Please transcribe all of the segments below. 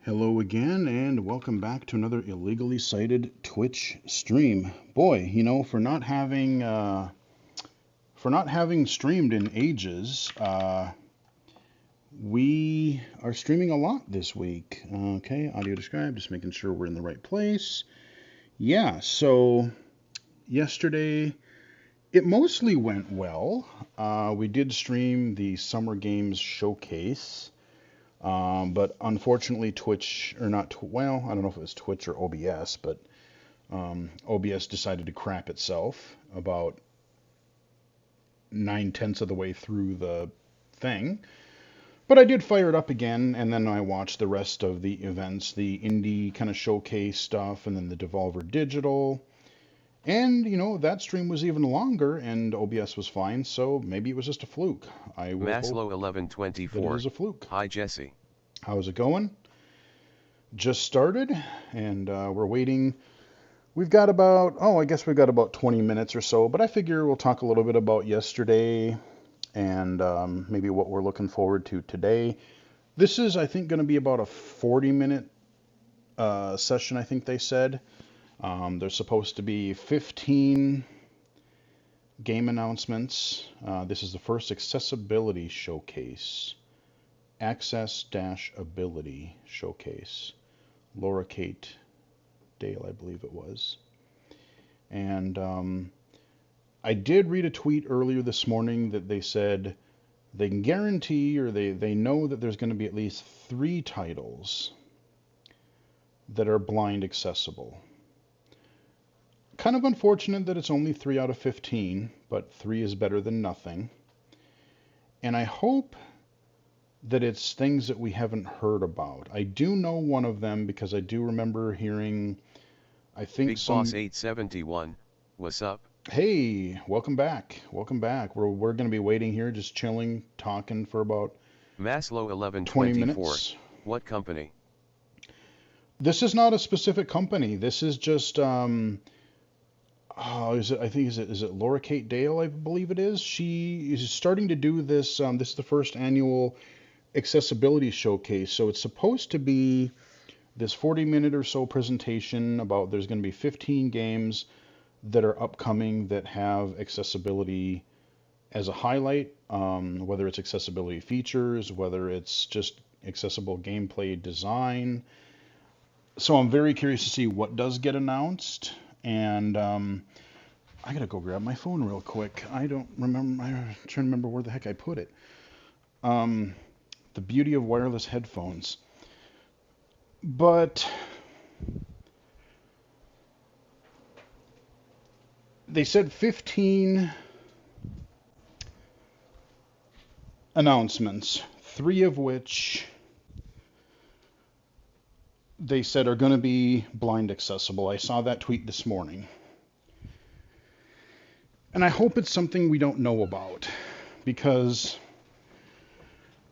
Hello again, and welcome back to another illegally cited Twitch stream. Boy, for not having streamed in ages, we are streaming a lot this week. Okay, audio described, just making sure we're in the right place. Yeah, so yesterday it mostly went well. We did stream the Summer Games Showcase. But unfortunately, Twitch, or not, well, I don't know if it was Twitch or OBS, but OBS decided to crap itself about 9/10 of the way through the thing. But I did fire it up again, and then I watched the rest of the events, the indie kind of showcase stuff, and then the Devolver Digital. And, that stream was even longer, and OBS was fine, so maybe it was just a fluke. I will hope Maslow that it 1124. is a fluke. Hi Jesse. How's it going? Just started, and we're waiting. We've got about, I guess we've got about 20 minutes or so, but I figure we'll talk a little bit about yesterday and maybe what we're looking forward to today. This is, I think, going to be about a 40-minute session, I think they said. There's supposed to be 15 game announcements. This is the first accessibility showcase. Access-ability showcase. Laura Kate Dale, I believe it was. And I did read a tweet earlier this morning that they said they can guarantee, or they know that there's going to be at least 3 titles that are blind accessible. Kind of unfortunate that it's only 3 out of 15, but 3 is better than nothing. And I hope that it's things that we haven't heard about. I do know one of them because I do remember hearing, I think Big Boss 871, what's up? Hey, welcome back. Welcome back. We're going to be waiting here, just chilling, talking for about Maslow 20 1124. minutes. What company? This is not a specific company. This is just is it Laura Kate Dale, I believe it is. She is starting to do this. This is the first annual accessibility showcase. So it's supposed to be this 40-minute or so presentation about there's going to be 15 games that are upcoming that have accessibility as a highlight, whether it's accessibility features, whether it's just accessible gameplay design. So I'm very curious to see what does get announced, and I gotta go grab my phone real quick. I don't remember. I'm trying to remember where the heck I put it. The beauty of wireless headphones. But they said 15 announcements, 3 of which they said are going to be blind accessible. I saw that tweet this morning. And I hope it's something we don't know about, because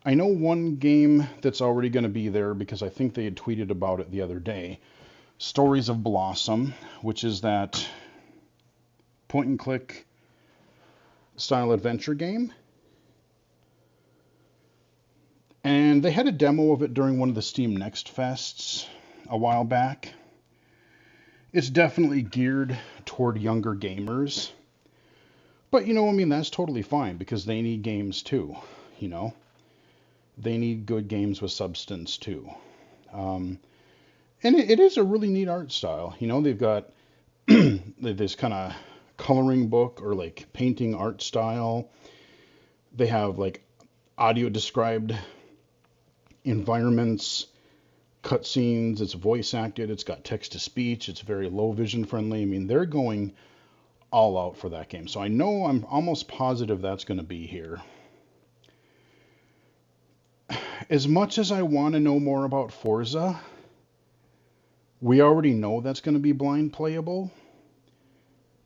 I know one game that's already going to be there because I think they had tweeted about it the other day. Stories of Blossom, which is that point and click style adventure game. And they had a demo of it during one of the Steam Next Fests a while back. It's definitely geared toward younger gamers. But, that's totally fine because they need games too, They need good games with substance too. And it is a really neat art style. They've got this kind of coloring book or like painting art style. They have like audio described environments, cutscenes. It's voice acted. It's got text to speech. It's very low vision friendly. I mean, they're going all out for that game. So I'm almost positive that's going to be here. As much as I want to know more about Forza, we already know that's going to be blind playable.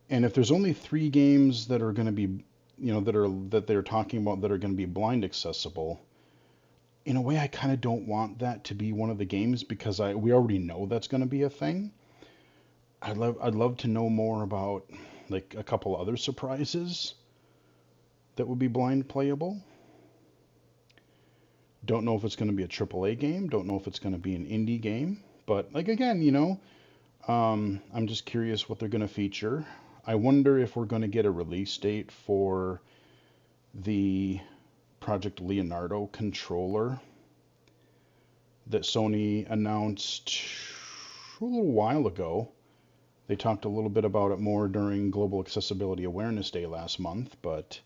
And if there's only 3 games that are going to be, that they're talking about that are going to be blind accessible, in a way I kind of don't want that to be one of the games because we already know that's going to be a thing. I'd love to know more about like a couple other surprises that would be blind playable. Don't know if it's going to be a AAA game. Don't know if it's going to be an indie game. But like again, I'm just curious what they're going to feature. I wonder if we're going to get a release date for the Project Leonardo controller that Sony announced a little while ago. They talked a little bit about it more during Global Accessibility Awareness Day last month, but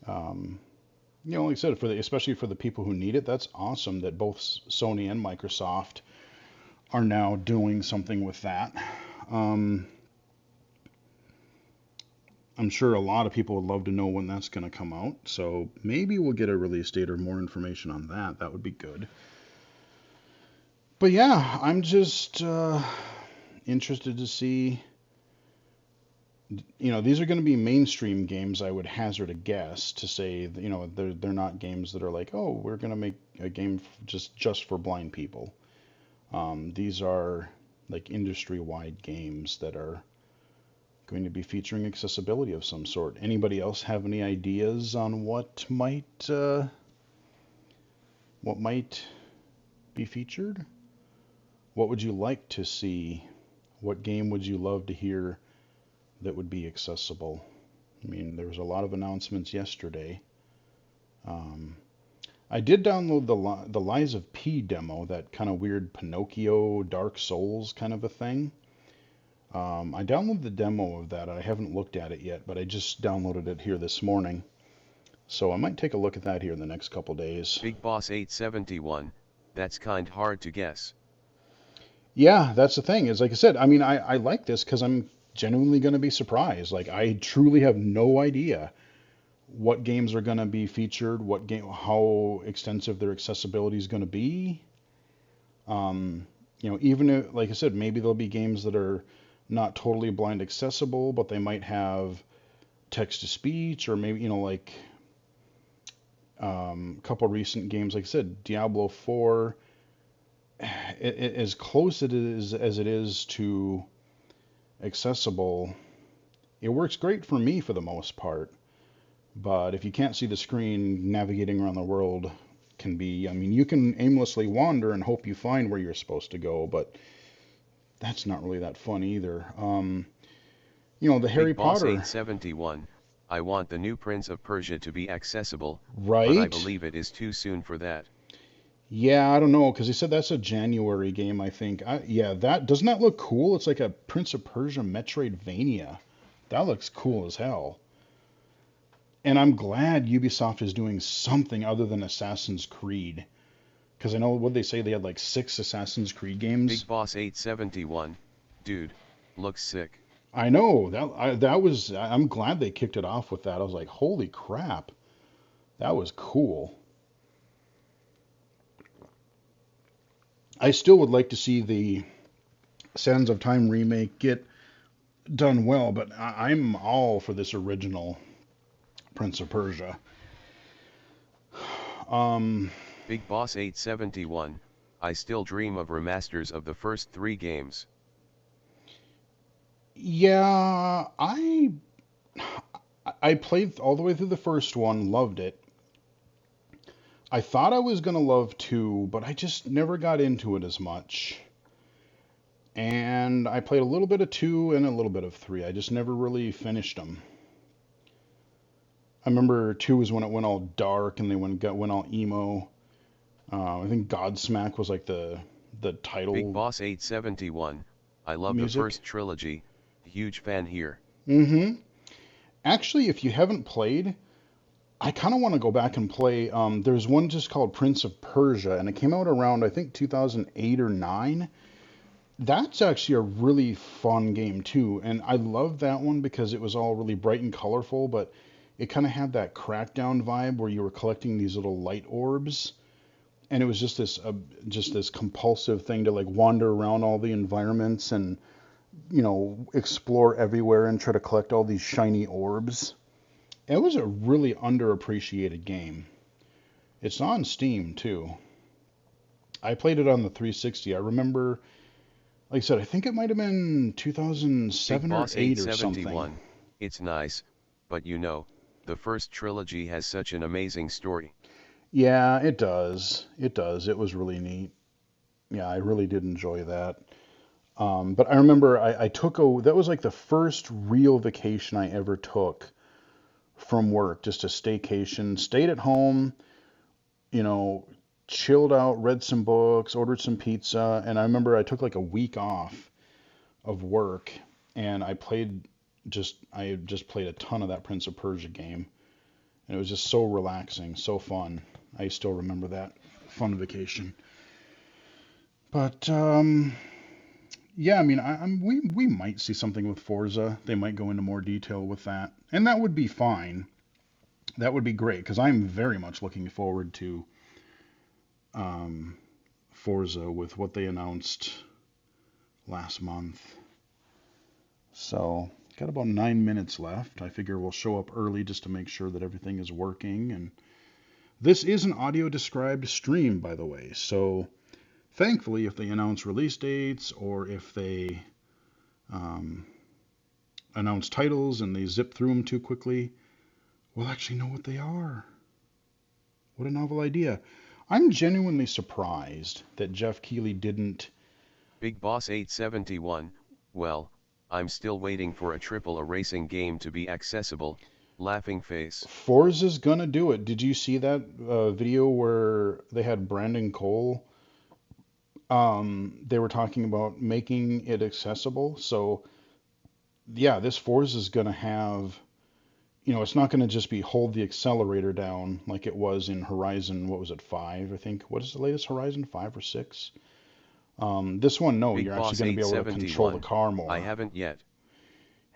like I said, especially for the people who need it, that's awesome that both Sony and Microsoft are now doing something with that. I'm sure a lot of people would love to know when that's going to come out, so maybe we'll get a release date or more information on that. That would be good. But yeah, I'm just interested to see. These are going to be mainstream games. I would hazard a guess to say, they're not games that are like, oh, we're going to make a game just for blind people. These are like industry-wide games that are going to be featuring accessibility of some sort. Anybody else have any ideas on what might be featured? What would you like to see? What game would you love to hear that would be accessible? I mean, there was a lot of announcements yesterday. I did download the Lies of P demo, that kind of weird Pinocchio, Dark Souls kind of a thing. I downloaded the demo of that. I haven't looked at it yet, but I just downloaded it here this morning. So I might take a look at that here in the next couple days. Big Boss 871, that's kind hard to guess. Yeah, that's the thing. Is like I said, I mean, I like this because I'm genuinely going to be surprised. Like, I truly have no idea what games are going to be featured, how extensive their accessibility is going to be. Even if, like I said, maybe there'll be games that are not totally blind accessible, but they might have text to speech, or maybe, a couple recent games, like I said, Diablo 4, as close as it is to accessible, it works great for me for the most part. But if you can't see the screen, navigating around the world can be, I mean, you can aimlessly wander and hope you find where you're supposed to go, but that's not really that fun either. The Harry Big Boss Potter. 871, I want the new Prince of Persia to be accessible, right? But I believe it is too soon for that. Yeah, I don't know, because he said that's a January game, I think. Doesn't that look cool? It's like a Prince of Persia Metroidvania. That looks cool as hell. And I'm glad Ubisoft is doing something other than Assassin's Creed. Because I know, what they say, they had like 6 Assassin's Creed games. Big Boss 871, dude, looks sick. I know, I'm glad they kicked it off with that. I was like, holy crap. That was cool. I still would like to see the Sands of Time remake get done well, but I'm all for this original Prince of Persia. Big Boss 871, I still dream of remasters of the first 3 games. Yeah, I played all the way through the first one, loved it. I thought I was going to love 2, but I just never got into it as much. And I played a little bit of 2 and a little bit of 3. I just never really finished them. I remember 2 was when it went all dark and they went all emo. I think Godsmack was like the title. Big Boss 871, I love music. The first trilogy, huge fan here. Mm-hmm. Actually, if you haven't played, I kind of want to go back and play. There's one just called Prince of Persia, and it came out around, I think, 2008 or 9. That's actually a really fun game too, and I love that one because it was all really bright and colorful, but it kind of had that Crackdown vibe where you were collecting these little light orbs, and it was just this compulsive thing to like wander around all the environments and explore everywhere and try to collect all these shiny orbs. It was a really underappreciated game. It's on Steam too. I played it on the 360. I remember, like I said, I think it might have been 2007 or 8 or something. It's nice, but the first trilogy has such an amazing story. Yeah, it does. It does. It was really neat. Yeah, I really did enjoy that. But I remember I took that was like the first real vacation I ever took from work, just a staycation. Stayed at home, you know, chilled out, read some books, ordered some pizza, and I remember I took like a week off of work and I just played a ton of that Prince of Persia game. And it was just so relaxing, so fun. I still remember that fun vacation. But yeah, I mean, we might see something with Forza. They might go into more detail with that, and that would be fine. That would be great because I'm very much looking forward to um, Forza with what they announced last month. So got about 9 minutes left. I figure we'll show up early just to make sure that everything is working. And this is an audio described stream, by the way. So thankfully, if they announce release dates or if they um, announce titles and they zip through them too quickly, we'll actually know what they are. What a novel idea. I'm genuinely surprised that Jeff Keighley didn't. Big Boss 871, well, I'm still waiting for a AAA racing game to be accessible, laughing face. Forza's gonna do it. Did you see that video where they had Brandon Cole? They were talking about making it accessible. So yeah, this Forza's gonna have, it's not going to just be hold the accelerator down like it was in Horizon, what was it, 5, I think. What is the latest Horizon, 5 or 6? This one, no, Big you're actually Boss going to be able to control the 871, car more. I haven't yet.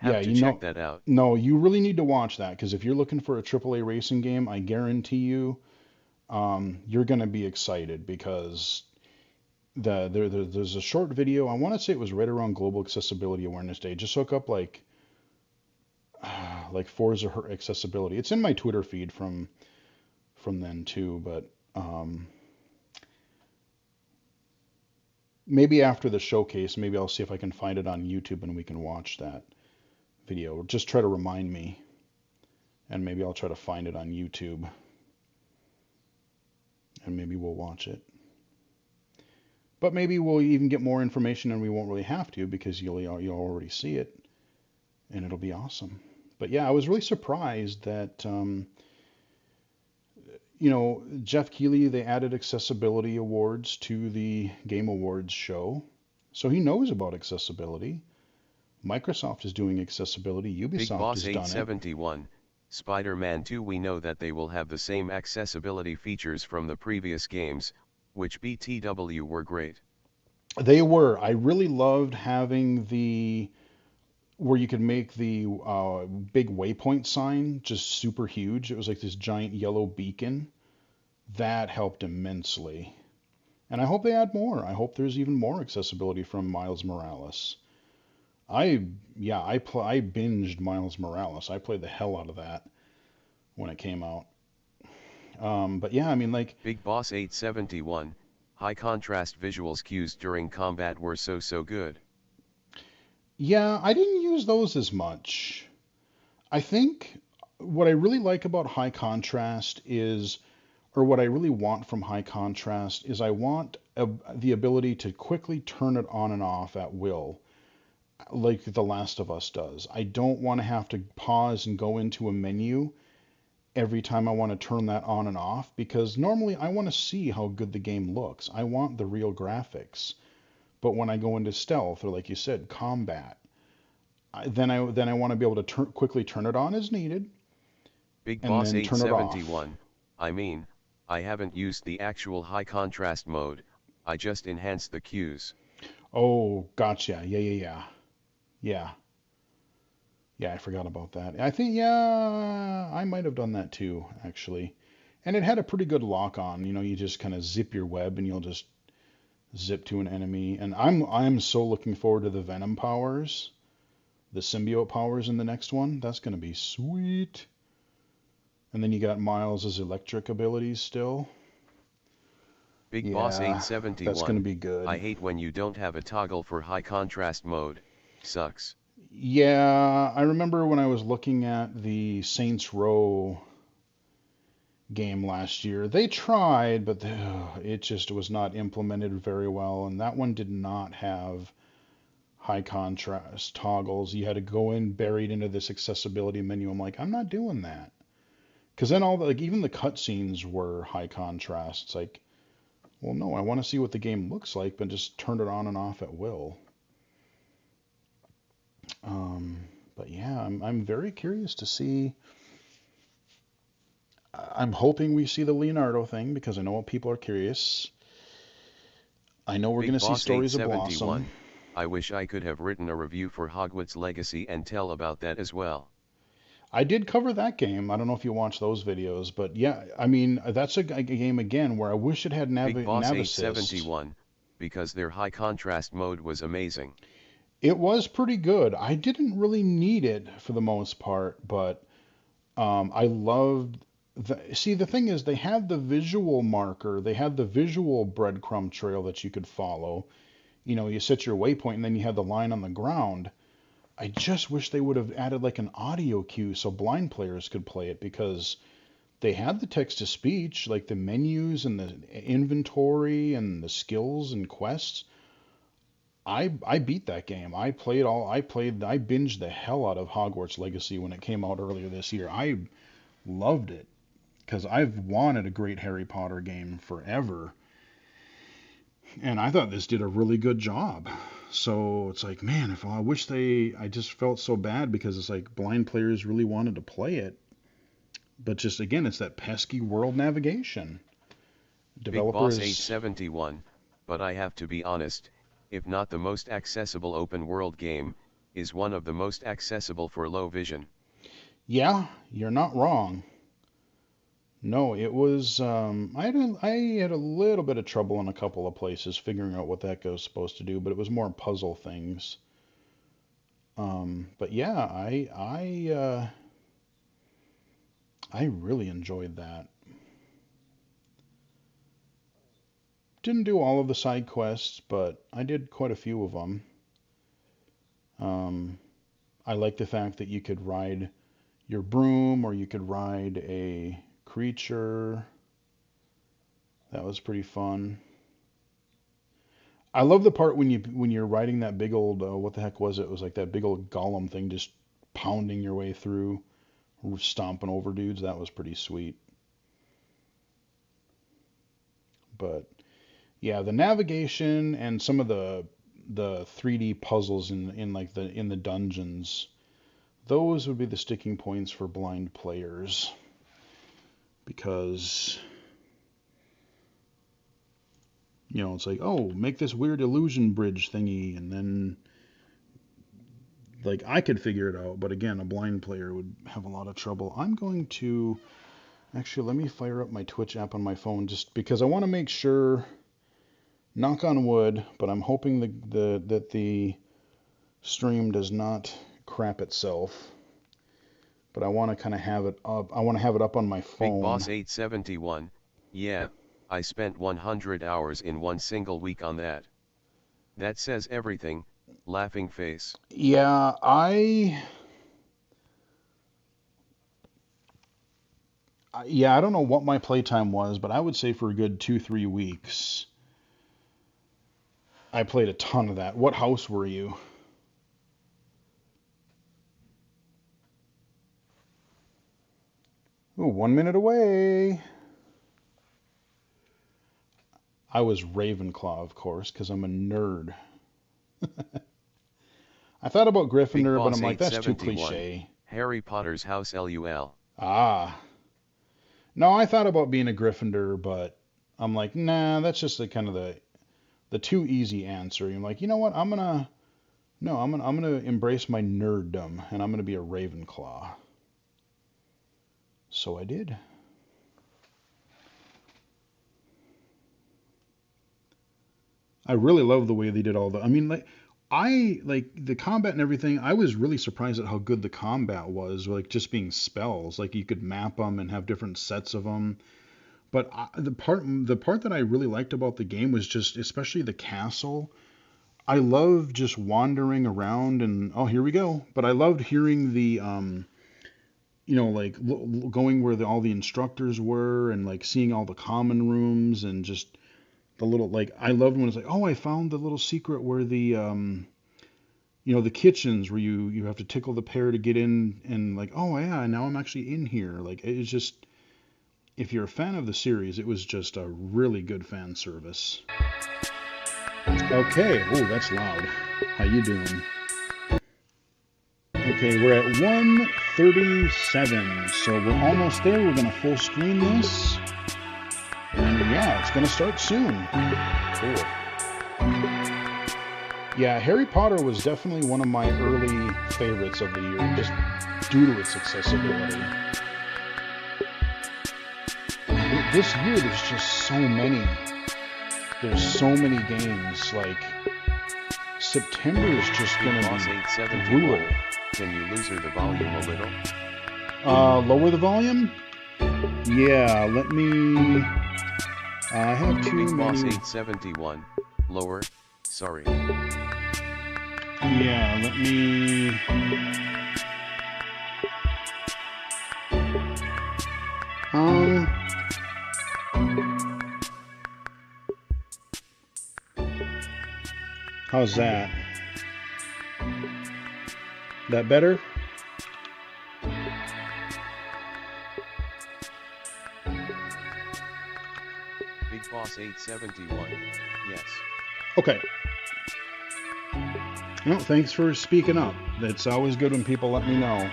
Yeah, Have to check that out. No, you really need to watch that because if you're looking for a AAA racing game, I guarantee you, you're going to be excited because there's a short video. I want to say it was right around Global Accessibility Awareness Day. Just look up like Forza accessibility. It's in my Twitter feed from then too, but maybe after the showcase, maybe I'll see if I can find it on YouTube and we can watch that video. Just try to remind me, and maybe I'll try to find it on YouTube, and maybe we'll watch it. But maybe we'll even get more information and we won't really have to because you'll already see it, and it'll be awesome. But yeah, I was really surprised that Jeff Keighley, they added accessibility awards to the Game Awards show. So he knows about accessibility. Microsoft is doing accessibility. Ubisoft Big Boss has done 871, Spider-Man 2, we know that they will have the same accessibility features from the previous games, which BTW were great. They were. I really loved having where you could make the big waypoint sign just super huge. It was like this giant yellow beacon. That helped immensely. And I hope they add more. I hope there's even more accessibility from Miles Morales. I binged Miles Morales. I played the hell out of that when it came out. But yeah, I mean, like Big Boss 871, high contrast visuals cues during combat were so good. Yeah, I didn't use those as much. I think what I really like about high contrast is, or what I really want from high contrast is I want the ability to quickly turn it on and off at will, like The Last of Us does. I don't want to have to pause and go into a menu every time I want to turn that on and off because normally I want to see how good the game looks. I want the real graphics. But when I go into stealth or like you said, combat, then I want to be able to quickly turn it on as needed Big and Boss then turn it off. 871, I mean, I haven't used the actual high contrast mode, I just enhanced the cues. Oh, gotcha. Yeah. Yeah, I forgot about that. I think, yeah, I might have done that too, actually. And it had a pretty good lock on. You just kind of zip your web and you'll just zip to an enemy. And I'm so looking forward to the Venom powers, the symbiote powers in the next one. That's going to be sweet. And then you got Miles' electric abilities still. Big Boss 871, that's going to be good. I hate when you don't have a toggle for high contrast mode, sucks. Yeah, I remember when I was looking at the Saints Row game last year. They tried, but it just was not implemented very well, and that one did not have high contrast toggles. You had to go in buried into this accessibility menu. I'm like, I'm not doing that. Because then all the, like, even the cutscenes were high contrast. It's like, well, no, I want to see what the game looks like, but just turn it on and off at will. Um, but yeah, I'm very curious to see. I'm hoping we see the Leonardo thing because I know people are curious. I know we're going Big to see Boss stories of Blossom. 871. I wish I could have written a review for Hogwarts Legacy and tell about that as well. I did cover that game. I don't know if you watched those videos, but yeah, I mean, that's a game again where I wish it had Big Boss nav assist. 871, because their high contrast mode was amazing. It was pretty good. I didn't really need it for the most part, but I loved see, the thing is, they had the visual marker, they had the visual breadcrumb trail that you could follow. You know, you set your waypoint and then you had the line on the ground. I just wish they would have added like an audio cue so blind players could play it because they had the text to speech, like the menus and the inventory and the skills and quests. I beat that game. I binged the hell out of Hogwarts Legacy when it came out earlier this year. I loved it because I've wanted a great Harry Potter game forever. And I thought this did a really good job. So it's like, man, if I wish I just felt so bad because it's like blind players really wanted to play it. But just again, it's that pesky world navigation. Big Boss 871, but I have to be honest, if not the most accessible open world game, is one of the most accessible for low vision. Yeah, you're not wrong. No, it was. I had a little bit of trouble in a couple of places figuring out what the heck I was supposed to do, but it was more puzzle things. But yeah, I really enjoyed that. Didn't do all of the side quests, but I did quite a few of them. Um, I like the fact that you could ride your broom or you could ride a creature. That was pretty fun. I love the part when you're riding that big old what the heck was it? It was like that big old golem thing just pounding your way through, stomping over dudes. That was pretty sweet. But yeah, the navigation and some of the 3D puzzles in like the dungeons, those would be the sticking points for blind players because you know, it's like, oh, make this weird illusion bridge thingy, and then like I could figure it out, but again, a blind player would have a lot of trouble. I'm going to actually let me fire up my Twitch app on my phone just because I want to make sure, knock on wood, but I'm hoping that the stream does not crap itself. But I want to kind of have it up. I want to have it up on my phone. Big Boss 871, yeah, I spent 100 hours in one single week on that. That says everything, laughing face. Yeah, I don't know what my playtime was, but I would say for a good 2-3 weeks, I played a ton of that. What house were you? Ooh, 1 minute away. I was Ravenclaw, of course, because I'm a nerd. I thought about Gryffindor, but I'm like, that's too cliche. Harry Potter's house LUL. Ah. No, I thought about being a Gryffindor, but I'm like, nah, that's just the kind of the too easy answer. I'm like, you know what? I'm gonna embrace my nerddom, and I'm gonna be a Ravenclaw. So I did. I really love the way they did all the. I mean, like the combat and everything. I was really surprised at how good the combat was. Like just being spells, like you could map them and have different sets of them. But the part that I really liked about the game was just, especially the castle. I love just wandering around and oh, here we go. But I loved hearing you know, like going where all the instructors were, and like seeing all the common rooms, and just the little, like, I loved when it's like, oh, I found the little secret where the you know, the kitchens where you have to tickle the pear to get in, and like, oh yeah, now I'm actually in here. Like, it's just, if you're a fan of the series, it was just a really good fan service. Okay, oh, that's loud. How you doing? Okay, we're at 137, so we're almost there. We're gonna full screen this, and yeah, it's gonna start soon. Cool. Yeah, Harry Potter was definitely one of my early favorites of the year, just due to its accessibility. This year, there's just so many. There's so many games. Like, September is just gonna be brutal. Can you lower the volume a little? Lower the volume? Yeah, let me. I have too Big many. Boss 871. Lower. Sorry. Yeah, let me. How's that? That better? Big Boss 871. Yes. Okay. No, thanks for speaking up. It's always good when people let me know.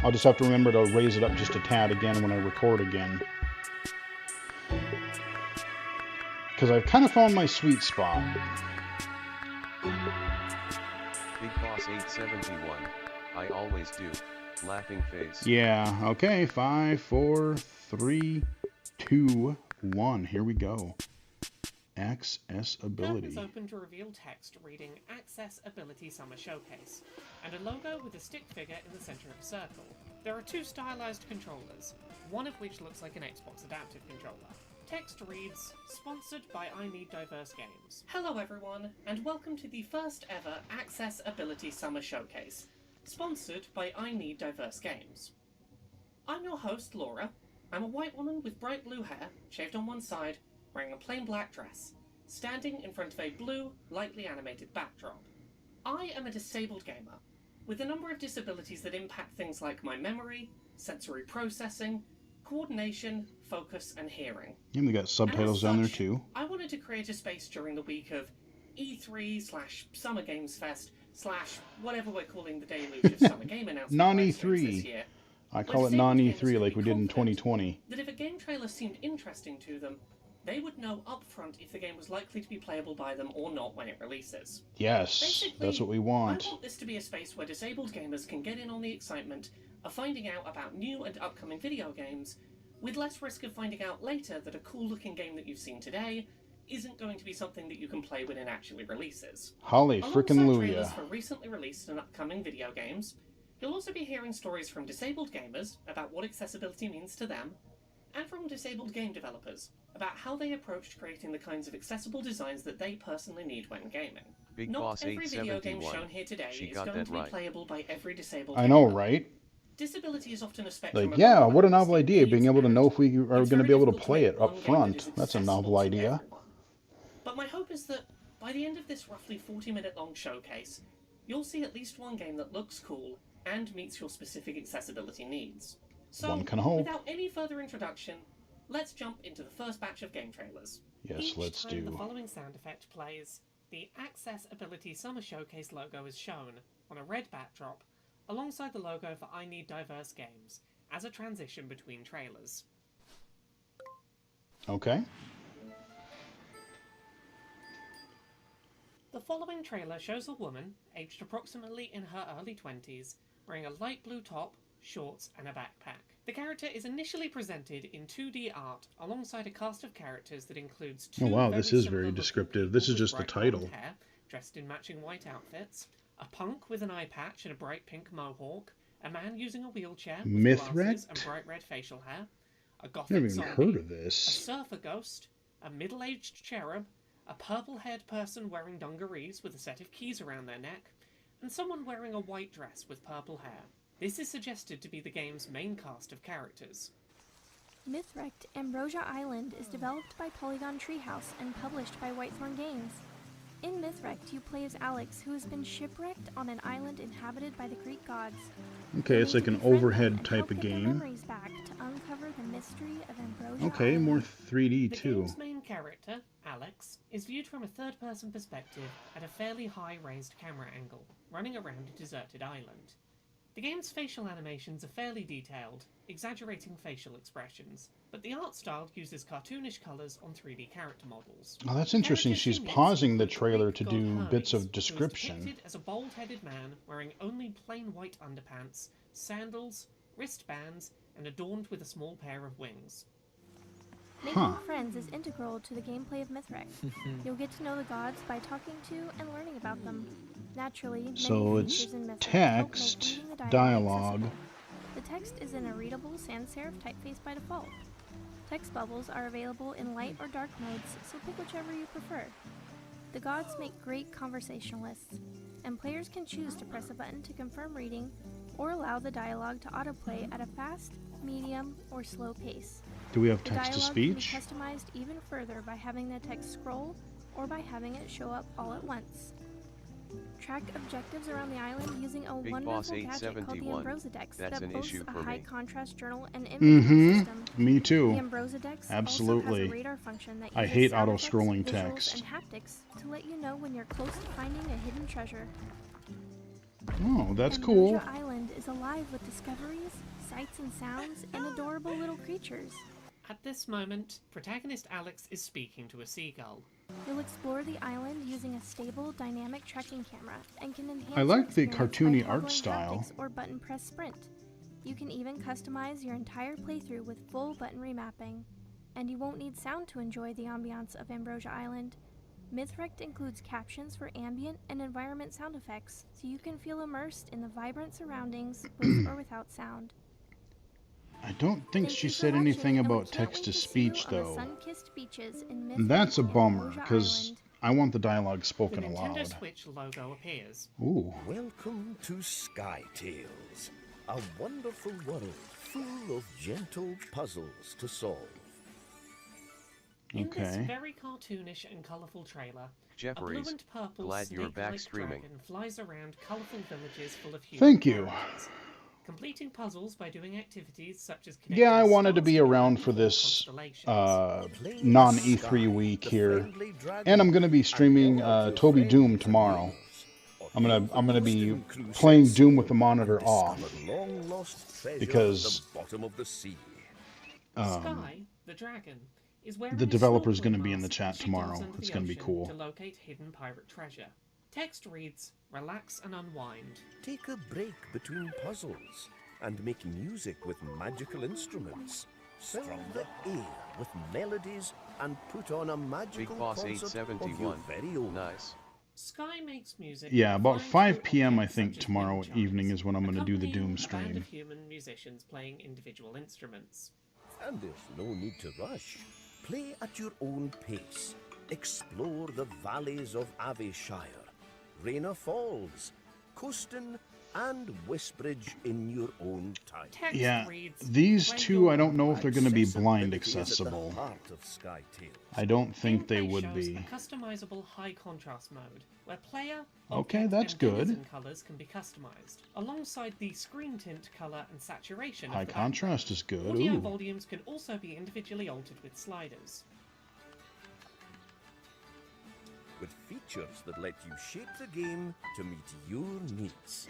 I'll just have to remember to raise it up just a tad again when I record again. Because I've kind of found my sweet spot. Big Boss 871. I always do. Laughing face. Yeah, okay. 5, 4, 3, 2, 1. Here we go. Accessibility. Curtains open to reveal text reading Accessibility Summer Showcase, and a logo with a stick figure in the center of a circle. There are two stylized controllers, one of which looks like an Xbox Adaptive Controller. Text reads, sponsored by I Need Diverse Games. Hello everyone, and welcome to the first ever Accessibility Summer Showcase, sponsored by I Need Diverse Games. I'm your host, Laura. I'm a white woman with bright blue hair, shaved on one side, wearing a plain black dress, standing in front of a blue, lightly animated backdrop. I am a disabled gamer, with a number of disabilities that impact things like my memory, sensory processing, coordination, focus, and hearing. And we got subtitles down there too. I wanted to create a space during the week of E3/Summer Games Fest / whatever we're calling the deluge of summer game announcements Non-E3. this year. I call it non-E3 like we did in 2020. That if a game trailer seemed interesting to them, they would know upfront if the game was likely to be playable by them or not when it releases. Yes, Basically, that's what we want. I want this to be a space where disabled gamers can get in on the excitement of finding out about new and upcoming video games, with less risk of finding out later that a cool-looking game that you've seen today isn't going to be something that you can play when it actually releases. Holly frickin' Alongside Luya. trailers for recently released and upcoming video games, you'll also be hearing stories from disabled gamers about what accessibility means to them, and from disabled game developers about how they approached creating the kinds of accessible designs that they personally need when gaming. Big Not Boss every video game 871. shown here today She is got going that to be right. playable by every disabled I know, gamer. right? Disability is often a spectrum Like, of yeah, what a novel overlaps, idea, being able to know if we are it's going to very be able to difficult play make it one up game front. that is That's a accessible novel to idea. everyone. But my hope is that by the end of this roughly 40-minute long showcase, you'll see at least one game that looks cool and meets your specific accessibility needs. So, One can hope. without any further introduction, let's jump into the first batch of game trailers. Yes, Each let's time the do. following sound effect plays, the Accessibility Summer Showcase logo is shown on a red backdrop alongside the logo for I Need Diverse Games as a transition between trailers. Okay. The following trailer shows a woman, aged approximately in her early 20s, wearing a light blue top, shorts, and a backpack. The character is initially presented in 2D art alongside a cast of characters that includes two Oh wow, this is similar very looking descriptive. people This is with just the bright blonde title. hair, dressed in matching white outfits, a punk with an eye patch and a bright pink mohawk, a man using a wheelchair with Mythwrecked? glasses and bright red facial hair, a gothic Never even zombie, heard of a this. surfer ghost, a middle-aged cherub, a purple-haired person wearing dungarees with a set of keys around their neck, and someone wearing a white dress with purple hair. This is suggested to be the game's main cast of characters. Mythwrecked Ambrosia Island is developed by Polygon Treehouse and published by Whitethorn Games. In Mythwrecked, you play as Alex, who has been shipwrecked on an island inhabited by the Greek gods. Okay, it's like an overhead type of game. Memories back to uncover the mystery of Ambrosia Okay, Island. more 3D The too. game's main character, Alex, is viewed from a third-person perspective at a fairly high raised camera angle, running around a deserted island. The game's facial animations are fairly detailed, exaggerating facial expressions, but the art style uses cartoonish colours on 3D character models. Oh, that's interesting. Character She's she meets pausing the include trailer Greek to god do Hermes, bits of who is description. depicted as a bald-headed man wearing only plain white underpants, sandals, wristbands, and adorned with a small pair of wings. Making friends is integral to the gameplay of Mythwrecked. You'll get to know the gods by talking to and learning about them. Naturally, many So it's features in Mythwrecked help make text, reading the dialogue. accessible. The text is in a readable sans serif typeface by default. Text bubbles are available in light or dark modes, so pick whichever you prefer. The gods make great conversationalists, and players can choose to press a button to confirm reading or allow the dialogue to autoplay at a fast, medium, or slow pace. Do we have The text to dialogue speech? can be customized even further by having the text scroll or by having it show up all at once. Track objectives around the island using a Big wonderful Boss gadget called the 871. Ambrosadex That's that an boasts issue a for high me. contrast journal and inventory system. Me The too. Ambrosadex also Absolutely. has a radar function that I uses hate sound auto-scrolling effects, visuals, text. and haptics to let you know when you're close to finding a hidden treasure. Oh, that's cool. Ambrosia Island is alive with discoveries, sights and sounds, and adorable little creatures. At this moment, protagonist Alex is speaking to a seagull. You'll explore the island using a stable, dynamic tracking camera and can enhance I your like the experience cartoony by art toggling style. haptics or button press sprint. You can even customize your entire playthrough with full button remapping. And you won't need sound to enjoy the ambiance of Ambrosia Island. Mythwrecked includes captions for ambient and environment sound effects, so you can feel immersed in the vibrant surroundings with or without sound. I don't think Thank she you for said watching, anything and we about can't text wait to see you speech on the though. sun-kissed beaches in And that's a Mythwrecked bummer, Ambrosia because Island. I want the dialogue The spoken Nintendo aloud. Switch logo appears. Ooh. Welcome to Sky Tales, a wonderful world full of gentle puzzles to solve. In this Okay. very cartoonish and colourful trailer, a Jeffries, blue and purple glad you're back snake-like streaming. dragon flies around colourful villages full of human Thank you. characters, completing puzzles by doing activities such as Yeah, I connecting wanted to stars be together around in for four this constellations. Playing non-E3 Sky, week the here. friendly dragon, And I'm gonna be and streaming all of your Toby friends Doom and tomorrow. neighbors. Or I'm gonna hail the be Boston Cruise playing set Doom with the sail monitor and off. discover long-lost treasure because, at the bottom of the sea. Sky, the dragon, is wearing the a developer's snorkeling gonna be in the mask chat she tomorrow. dives under It's the gonna be ocean cool. To locate hidden pirate treasure. Text reads, "Relax and unwind." Take a break between puzzles and make music with magical instruments. Strum the air with melodies and put on a magical Big Boss concert of your 871. very own. Nice. Sky makes music. Yeah, about flying 5 through p.m. I objects think such as tomorrow wind evening chimes, is when I'm gonna do the accompanying Doom a band stream. of human musicians playing individual instruments. And there's no need to rush. Play at your own pace. Explore the valleys of Avishire, Raina Falls, Coaston, and Westbridge in your own time. Text Yeah, reads, these "Play two your I don't know if they're gonna be blind Accessibility is at the accessible. heart of Sky Tales. I don't think they Gameplay would shows be. A customizable high contrast mode where player, Okay, object, that's and good. denizen colors can be customized, alongside the screen tint color and saturation. High of the background. contrast is good. Audio Ooh. volumes can also be individually altered with sliders. With features that let you shape the game to meet your needs.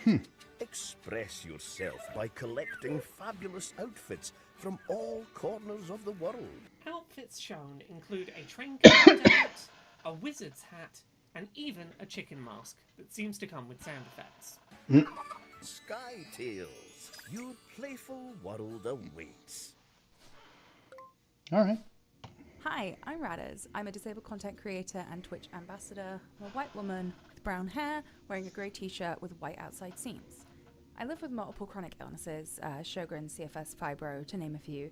Express yourself by collecting fabulous outfits from all corners of the world. Outfits shown include a train conductor hat, a wizard's hat, and even a chicken mask that seems to come with sound effects. Sky Tales, your playful world awaits. All right. Hi, I'm Radaz. I'm a disabled content creator and Twitch ambassador. I'm a white woman with brown hair, wearing a grey t-shirt with white outside seams. I live with multiple chronic illnesses, Sjogren, CFS, fibro, to name a few,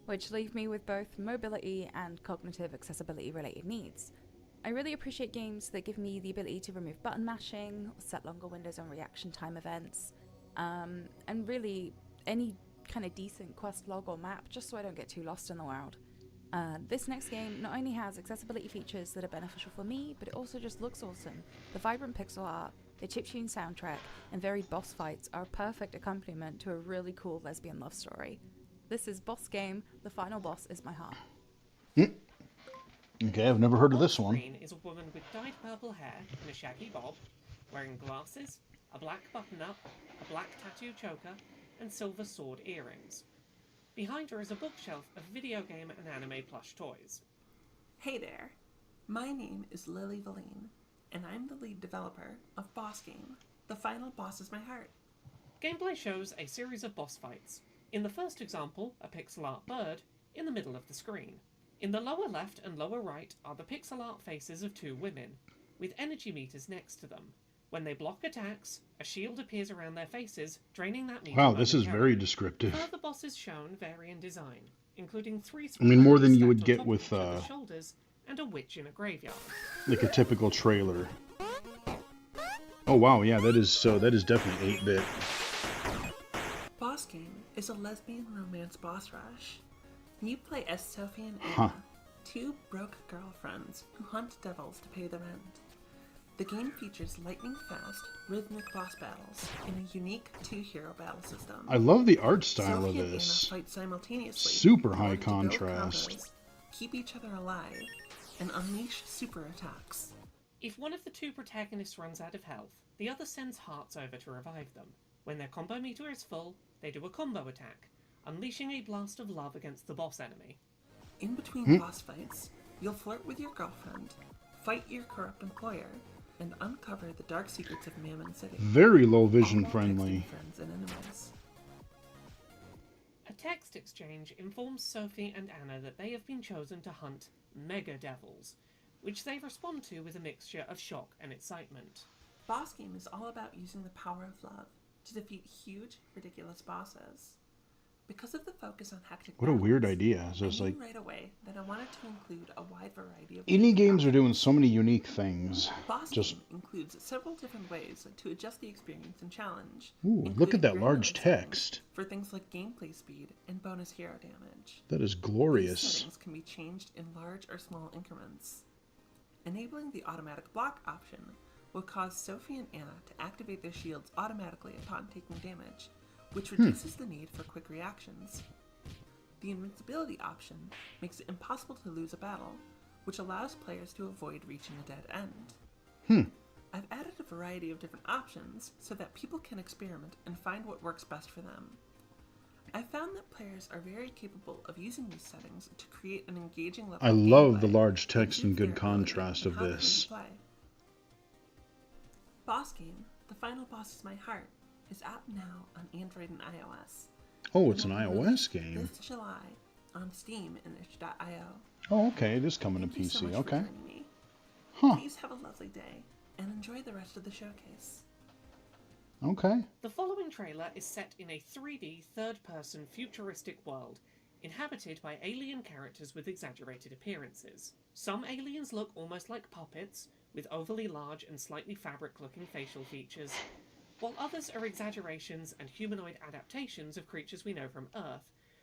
which leave me with both mobility and cognitive accessibility related needs. I really appreciate games that give me the ability to remove button mashing, or set longer windows on reaction time events, and really any kind of decent quest log or map, just so I don't get too lost in the world. This next game not only has accessibility features that are beneficial for me, but it also just looks awesome. The vibrant pixel art, the chiptune soundtrack, and varied boss fights are a perfect accompaniment to a really cool lesbian love story. This is Boss Game. The final boss is my heart. Okay, I've never heard of this one. Green is a woman with dyed purple hair and a shaggy bob, wearing glasses, a black button-up, a black tattoo choker, and silver sword earrings. Behind her is a bookshelf of video game and anime plush toys. Hey there, my name is Lily Valine, and I'm the lead developer of Boss Game. The final boss is my heart. Gameplay shows a series of boss fights. In the first example, a pixel art bird, in the middle of the screen. In the lower left and lower right are the pixel art faces of two women, with energy meters next to them. When they block attacks, a shield appears around their faces, draining that meter. Wow, this is momentarily. very descriptive. Further bosses shown vary in design, including 3 I mean, more than stacked you on would top get of with each other's shoulders, and a witch in a graveyard. like a typical trailer. Oh wow, yeah, that is definitely 8-bit. Boss Game is a lesbian romance boss rush. You play as Sophie and Anna, Huh. two broke girlfriends who hunt devils to pay their rent. The game features lightning-fast, rhythmic boss battles in a unique 2-hero battle system. I love the art style Sophie of and this. Anna fight simultaneously, Super in high order to build contrast. combos, keep each other alive, and unleash super attacks. If one of the two protagonists runs out of health, the other sends hearts over to revive them. When their combo meter is full, they do a combo attack, unleashing a blast of love against the boss enemy. In between boss fights, you'll flirt with your girlfriend, fight your corrupt employer, and uncover the dark secrets of Mammon City. Very low All vision while friendly. texting friends and enemies. A text exchange informs Sophie and Anna that they have been chosen to hunt Mega Devils, which they respond to with a mixture of shock and excitement. Boss Game is all about using the power of love to defeat huge, ridiculous bosses. Because of the focus on hectic What a weird battles, idea. So I it's knew like right away that I wanted to include a wide variety of indie games are options. doing so many unique things. Boss Just Game includes several different ways to adjust the experience and challenge. ooh, look including at that granular large settings text. for things like gameplay speed and bonus hero damage. That is These glorious. settings can be changed in large or small increments. Enabling the automatic block option will cause Sophie and Anna to activate their shields automatically upon taking damage, which reduces the need for quick reactions. The invincibility option makes it impossible to lose a battle, which allows players to avoid reaching a dead end. I've added a variety of different options so that people can experiment and find what works best for them. I found that players are very capable of using these settings to create an engaging level I of love the gameplay large text and improve good their ability contrast and of how they this. play. Boss Game, The Final Boss is My Heart, is out now on Android and iOS. Oh, it's an And will be iOS released game. This July on Steam and itch.io. Oh, okay, it is coming to Thank you so PC. much for Okay. joining me. Huh. Please have a lovely day and enjoy the rest of the showcase. Okay. The following trailer is set in a 3D, third-person, futuristic world, inhabited by alien characters with exaggerated appearances. Some aliens look almost like puppets, with overly large and slightly fabric-looking facial features, while others are exaggerations and humanoid adaptations of creatures we know from Earth,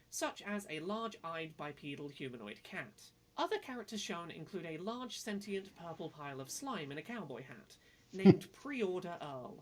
such as a large-eyed bipedal humanoid cat. Other characters shown include a large sentient purple pile of slime in a cowboy hat, named Pre-Order Earl,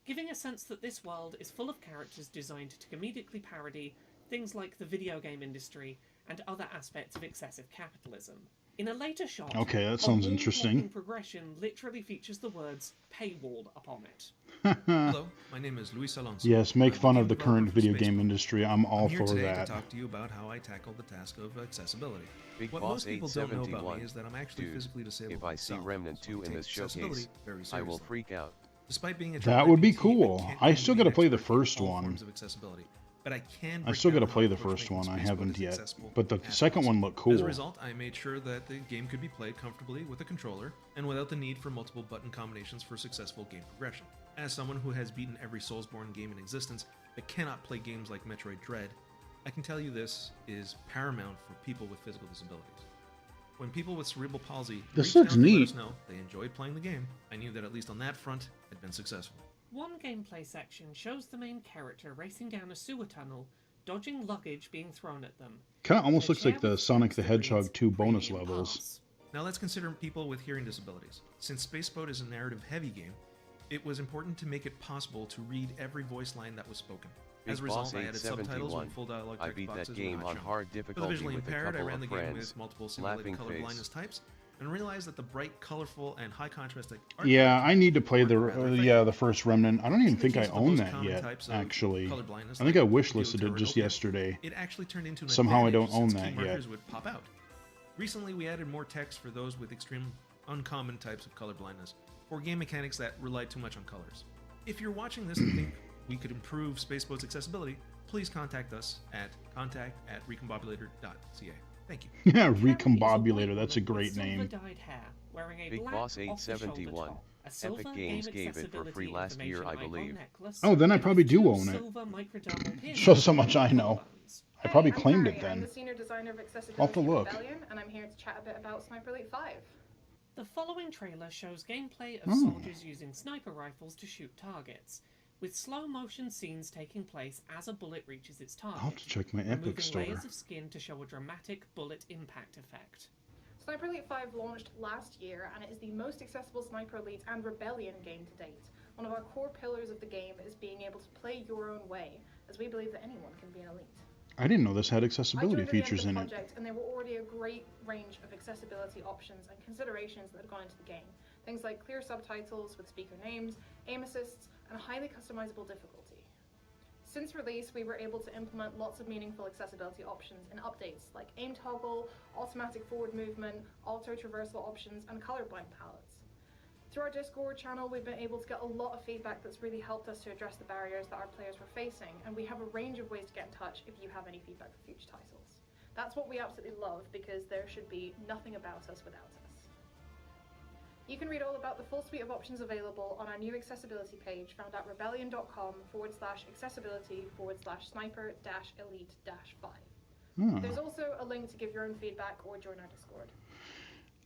giving a sense that this world is full of characters designed to comedically parody things like the video game industry and other aspects of excessive capitalism. In a later shot, Okay, that a sounds wall interesting. blocking progression literally features the words paywall upon it. Hello, my name is Luis Alonso. Yes, make I'm fun a of the developer current for video Spaceball. game industry. I'm all I'm here for today that. to talk to you about how I tackle the task of accessibility. Big What Boss most people don't know about 871. me is that I'm actually Dude, physically disabled if I see myself, Remnant so 2 I in take this accessibility showcase, very I will seriously. freak out. Despite being a That would be trained cool. PT, I can't still claim to gotta be play an the expert in first all one. forms of accessibility, but I can I break still down gotta how play the approach first making one. I Spaceball haven't as yet. accessible But the as second one possible. looked cool. As a result, I made sure that the game could be played comfortably with a controller and without the need for multiple button combinations for successful game progression. As someone who has beaten every Soulsborne game in existence but cannot play games like Metroid Dread, I can tell you this is paramount for people with physical disabilities. When people with cerebral palsy This reached looks out to let neat. us know they enjoyed playing the game, I knew that at least on that front, I'd been successful. One gameplay section shows the main character racing down a sewer tunnel, dodging luggage being thrown at them. Kind of almost And a looks like chair the with Sonic text the that Hedgehog reads 2 bonus "Premium levels. Pass." Now let's consider people with hearing disabilities. Since Spaceboat is a narrative-heavy game, it was important to make it possible to read every voice line that was spoken. As a Big Boss result, I added subtitles 871. when full dialogue I text beat boxes that were game not on shown. hard For the difficulty visually with a impaired, I couple ran of the game friends. with multiple simulated Laughing color face. blindness types, and realized that the bright, colorful, and high contrast art Yeah, I need to play worked the rather the first Remnant. I don't even In the think I case of the own most that common yet, types of actually. color blindness, I think I like wish Geo listed it Terra just Nopia, yesterday. It actually turned into an Somehow I don't advantage own since that key yet. markers would pop out. Recently, we added more text for those with extreme uncommon types of color blindness, or game mechanics that rely too much on colors. If you're watching this and think we could improve Spaceboat's accessibility, please contact us at contact@recombobulator.ca. Thank you. Yeah, Carrie is a Recombobulator, white that's a woman great with name. silver-dyed hair, wearing a Big black Boss off-the-shoulder 871. top, a silver Epic Games game gave it for accessibility free last year, information I icon believe. necklace, Oh, then I and probably with do two own it. silver microdermal piercings Shows how much I on know. collarbones. I probably Hey, I'm claimed Carrie. it I'm then. the senior designer of accessibility I'll have to for look. Rebellion, and I'm here to chat a bit about Sniper Elite 5. The following trailer shows gameplay of Oh. soldiers using sniper rifles to shoot targets, with slow-motion scenes taking place as a bullet reaches its target, I'll have to check my Epic removing store. layers of skin to show a dramatic bullet impact effect. Sniper Elite 5 launched last year, and it is the most accessible Sniper Elite and Rebellion game to date. One of our core pillars of the game is being able to play your own way, as we believe that anyone can be an elite. I didn't know this had I accessibility joined at the end features of in the it. project, and there were already a great range of accessibility options and considerations that had gone into the game. Things like clear subtitles with speaker names, aim assists, and highly customizable difficulty. Since release, we were able to implement lots of meaningful accessibility options in updates like aim toggle, automatic forward movement, auto traversal options, and colorblind palettes. Through our Discord channel, we've been able to get a lot of feedback that's really helped us to address the barriers that our players were facing, and we have a range of ways to get in touch if you have any feedback for future titles. That's what we absolutely love, because there should be nothing about us without us. You can read all about the full suite of options available on our new accessibility page found at rebellion.com/accessibility/sniper-elite-5. Hmm. There's also a link to give your own feedback or join our Discord.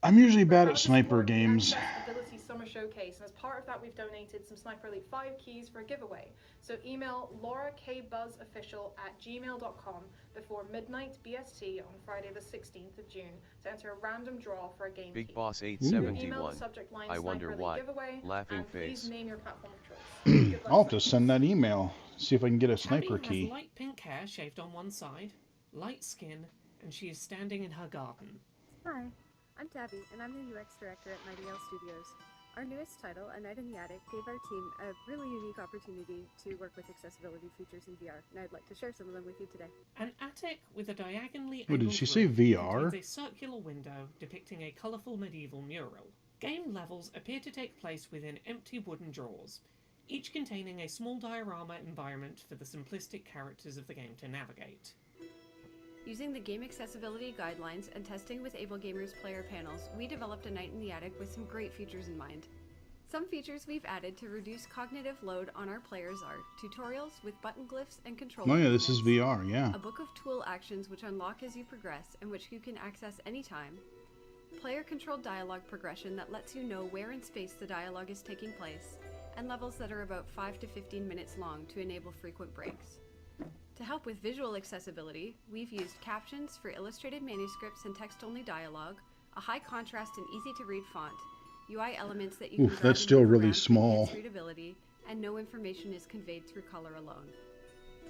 I'm usually We're bad proud at to sniper support the games. Accessibility Summer Showcase, and as part of that, we've donated some Sniper Elite 5 keys for a giveaway. So email laurakbuzzofficial@gmail.com before midnight BST on Friday the 16th of June to enter a random draw for a game Big key. Boss Email 871. the subject line I wonder Sniper Elite why. giveaway, Laughing and please face. name your platform of choice. Good luck, I'll have to Sniper. send that email. See if I can get a Carrie sniper has key. light pink hair shaved on one side, light skin, and she is standing in her garden. Hi, I'm Tabby, and I'm the UX director at Nightingale Studios. Our newest title, A Night in the Attic, gave our team a really unique opportunity to work with accessibility features in VR, and I'd like to share some of them with you today. An attic with a diagonally What, did angled she say roof VR? contains a circular window depicting a colourful medieval mural. Game levels appear to take place within empty wooden drawers, each containing a small diorama environment for the simplistic characters of the game to navigate. Using the game accessibility guidelines and testing with Able Gamers player panels, we developed A Night in the Attic with some great features in mind. Some features we've added to reduce cognitive load on our players are tutorials with button glyphs and control Oh yeah, this is movements, VR, yeah. a book of tool actions which unlock as you progress and which you can access anytime, player-controlled dialogue progression that lets you know where in space the dialogue is taking place, and levels that are about 5 to 15 minutes long to enable frequent breaks. To help with visual accessibility, we've used captions for illustrated manuscripts and text-only dialogue, a high-contrast and easy-to-read font, UI elements that you can Oof, drag that's and still move really around to small. enhance readability, and no information is conveyed through color alone.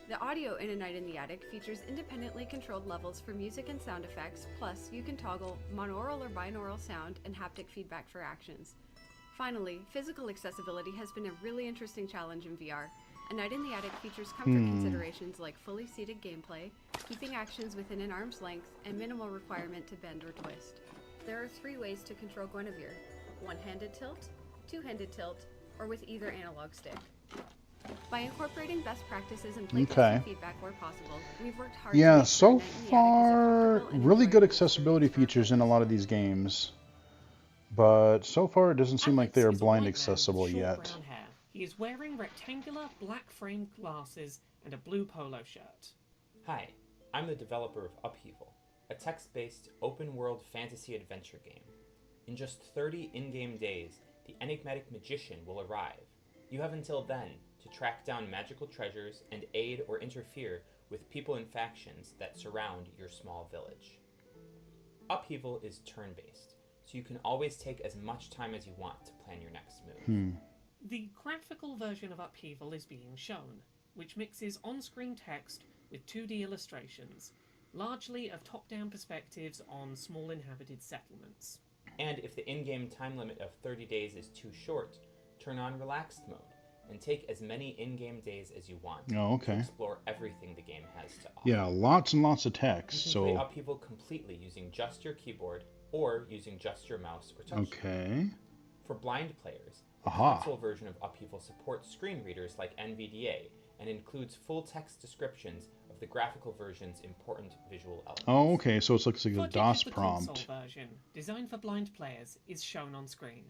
The audio in A Night in the Attic features independently controlled levels for music and sound effects, plus you can toggle monaural or binaural sound and haptic feedback for actions. Finally, physical accessibility has been a really interesting challenge in VR. A Night in the Attic features comfort considerations like fully seated gameplay, keeping actions within an arm's length, and minimal requirement to bend or twist. There are 3 ways to control Guinevere: one-handed tilt, two-handed tilt, or with either analog stick. By incorporating best practices and playtesting feedback where possible, we've worked hard to Yeah, make so A Night in the Attic as a far, comfortable and really good enjoyable accessibility experience for features in a lot of these games. But so far, it doesn't seem like they are Alex is a blind white man with accessible short yet. brown hair. He is wearing rectangular black framed glasses and a blue polo shirt. Hi, I'm the developer of Upheaval, a text-based open-world fantasy adventure game. In just 30 in-game days, the enigmatic magician will arrive, You have until then to track down magical treasures and aid or interfere with people and factions that surround your small village. Upheaval is turn-based, so you can always take as much time as you want to plan your next move. The graphical version of Upheaval is being shown, which mixes on-screen text with 2D illustrations, largely of top-down perspectives on small inhabited settlements. And if the in-game time limit of 30 days is too short, turn on Relaxed mode and take as many in-game days as you want to explore everything the game has to offer. Yeah, lots and lots of text. You can play Upheaval completely using just your keyboard or using just your mouse or touchscreen. Okay. For blind players, the console version of Upheaval supports screen readers like NVDA and includes full text descriptions of the graphical version's important visual elements. Oh, okay, so it looks like a DOS The prompt. console version, designed for blind players, is shown on screen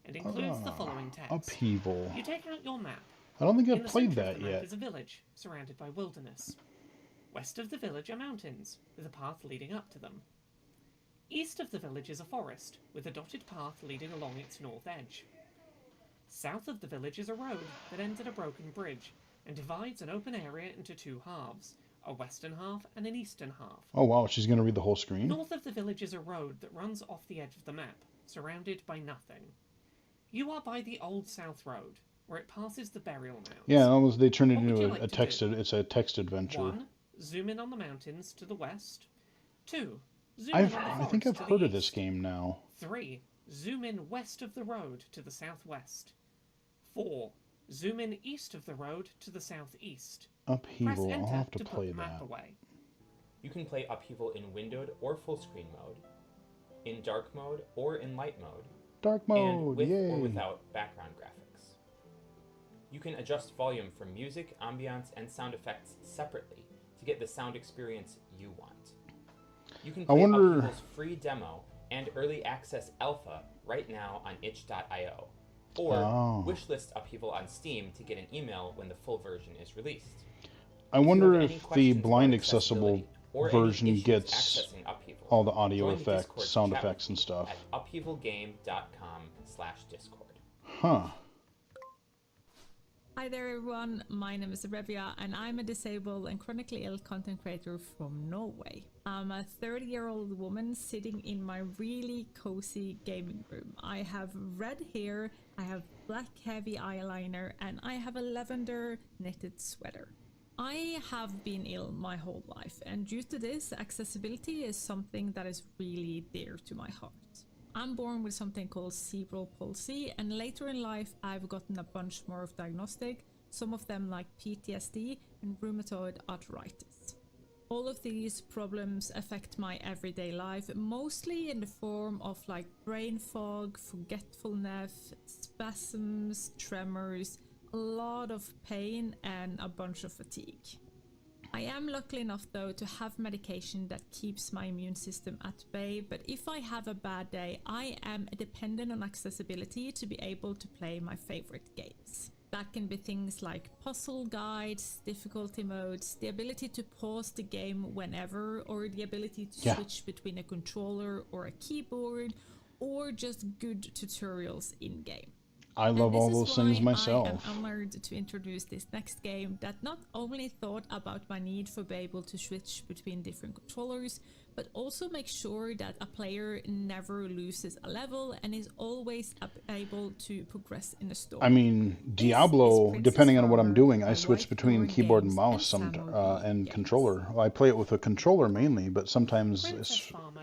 and includes the following text. Upheaval. You take out your map. I don't think In I've the played centre of that the map yet. is a village surrounded by wilderness. West of the village are mountains, with a path leading up to them. East of the village is a forest, with a dotted path leading along its north edge. South of the village is a road that ends at a broken bridge and divides an open area into two halves, a western half and an eastern half. Oh wow, she's going to read the whole screen? North of the village is a road that runs off the edge of the map, surrounded by nothing. You are by the Old South Road, where it passes the burial mounds. Yeah, they turned it What would into you like a to text. do? It's a text adventure. 1. Zoom in on the mountains to the west. 2. Zoom in on the I think forest I've to the heard of this east. game now. 3. Zoom in west of the road to the southwest. 4. Zoom in east of the road to the southeast. Upheaval. Press I'll enter have to play put the map that. away. You can play Upheaval in windowed or full screen mode, in dark mode or in light mode, Dark and mode, with yay! or without background graphics. You can adjust volume for music, ambiance, and sound effects separately to get the sound experience you want. You can play Upheaval's free demo and early access alpha right now on itch.io, or wishlist Upheaval on Steam to get an email when the full version is released. I wonder if the blind accessible version gets all the audio effects, sound effects, and stuff. At upheavalgame.com/discord. Huh. Hi there everyone, my name is Rebia and I'm a disabled and chronically ill content creator from Norway. I'm a 30-year-old woman sitting in my really cozy gaming room. I have red hair, I have black heavy eyeliner, and I have a lavender knitted sweater. I have been ill my whole life, and due to this, accessibility is something that is really dear to my heart. I'm born with something called cerebral palsy, and later in life I've gotten a bunch more of diagnostic, some of them like PTSD and rheumatoid arthritis. All of these problems affect my everyday life, mostly in the form of like brain fog, forgetfulness, spasms, tremors, a lot of pain and a bunch of fatigue. I am lucky enough though to have medication that keeps my immune system at bay, but if I have a bad day, I am dependent on accessibility to be able to play my favorite games. That can be things like puzzle guides, difficulty modes, the ability to pause the game whenever, or the ability to switch between a controller or a keyboard, or just good tutorials in-game. I love all those things I myself. am honored to introduce this next game that not only thought about my need for being able to switch between different controllers, but also make sure that a player never loses a level and is always able to progress in the story. I mean, Diablo, depending on what I'm doing, I switch between keyboard and mouse and controller. Well, I play it with a controller mainly, but sometimes a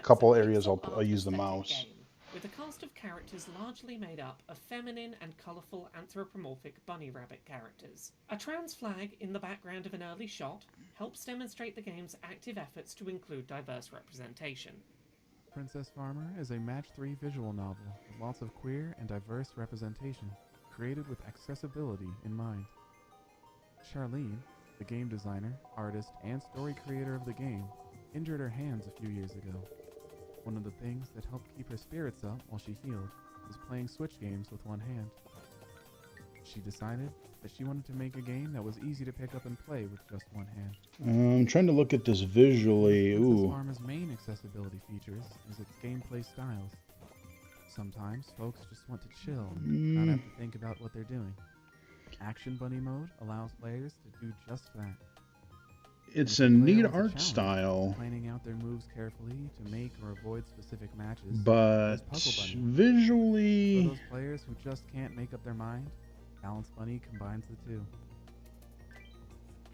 couple areas I'll use the mouse. With a cast of characters largely made up of feminine and colourful anthropomorphic bunny rabbit characters. A trans flag in the background of an early shot helps demonstrate the game's active efforts to include diverse representation. Princess Farmer is a match-3 visual novel with lots of queer and diverse representation, created with accessibility in mind. Charlene, the game designer, artist, and story creator of the game, injured her hands a few years ago. One of the things that helped keep her spirits up while she healed was playing Switch games with one hand. She decided that she wanted to make a game that was easy to pick up and play with just one hand. I'm trying to look at this visually. Princess Ooh. Farmer's main accessibility features is its gameplay styles. Sometimes folks just want to chill and not have to think about what they're doing. Action Bunny mode allows players to do just that. It's a neat art style, planning out their moves carefully to make or avoid specific matches. but visually... For those players who just can't make up their mind, Balance Bunny combines the two.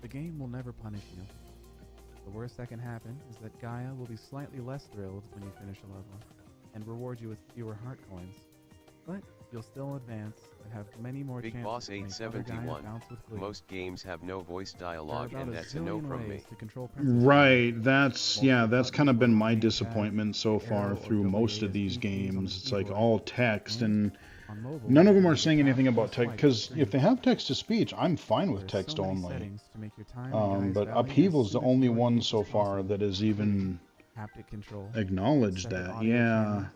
The game will never punish you. The worst that can happen is that Gaia will be slightly less thrilled when you finish a level, and reward you with fewer heart coins. But you'll still advance and have many more Big chances Boss to make other Gaia 871. bounce with glee. Most games have no voice dialogue, There are and about that's a no zillion from me. ways to control Princess Right, that's kind of been my disappointment so far through most of these games. It's like all text, and none of them are saying anything about text, because if they have text-to-speech, I'm fine with text only. But Upheaval's the only one so far that has even acknowledged that. Yeah.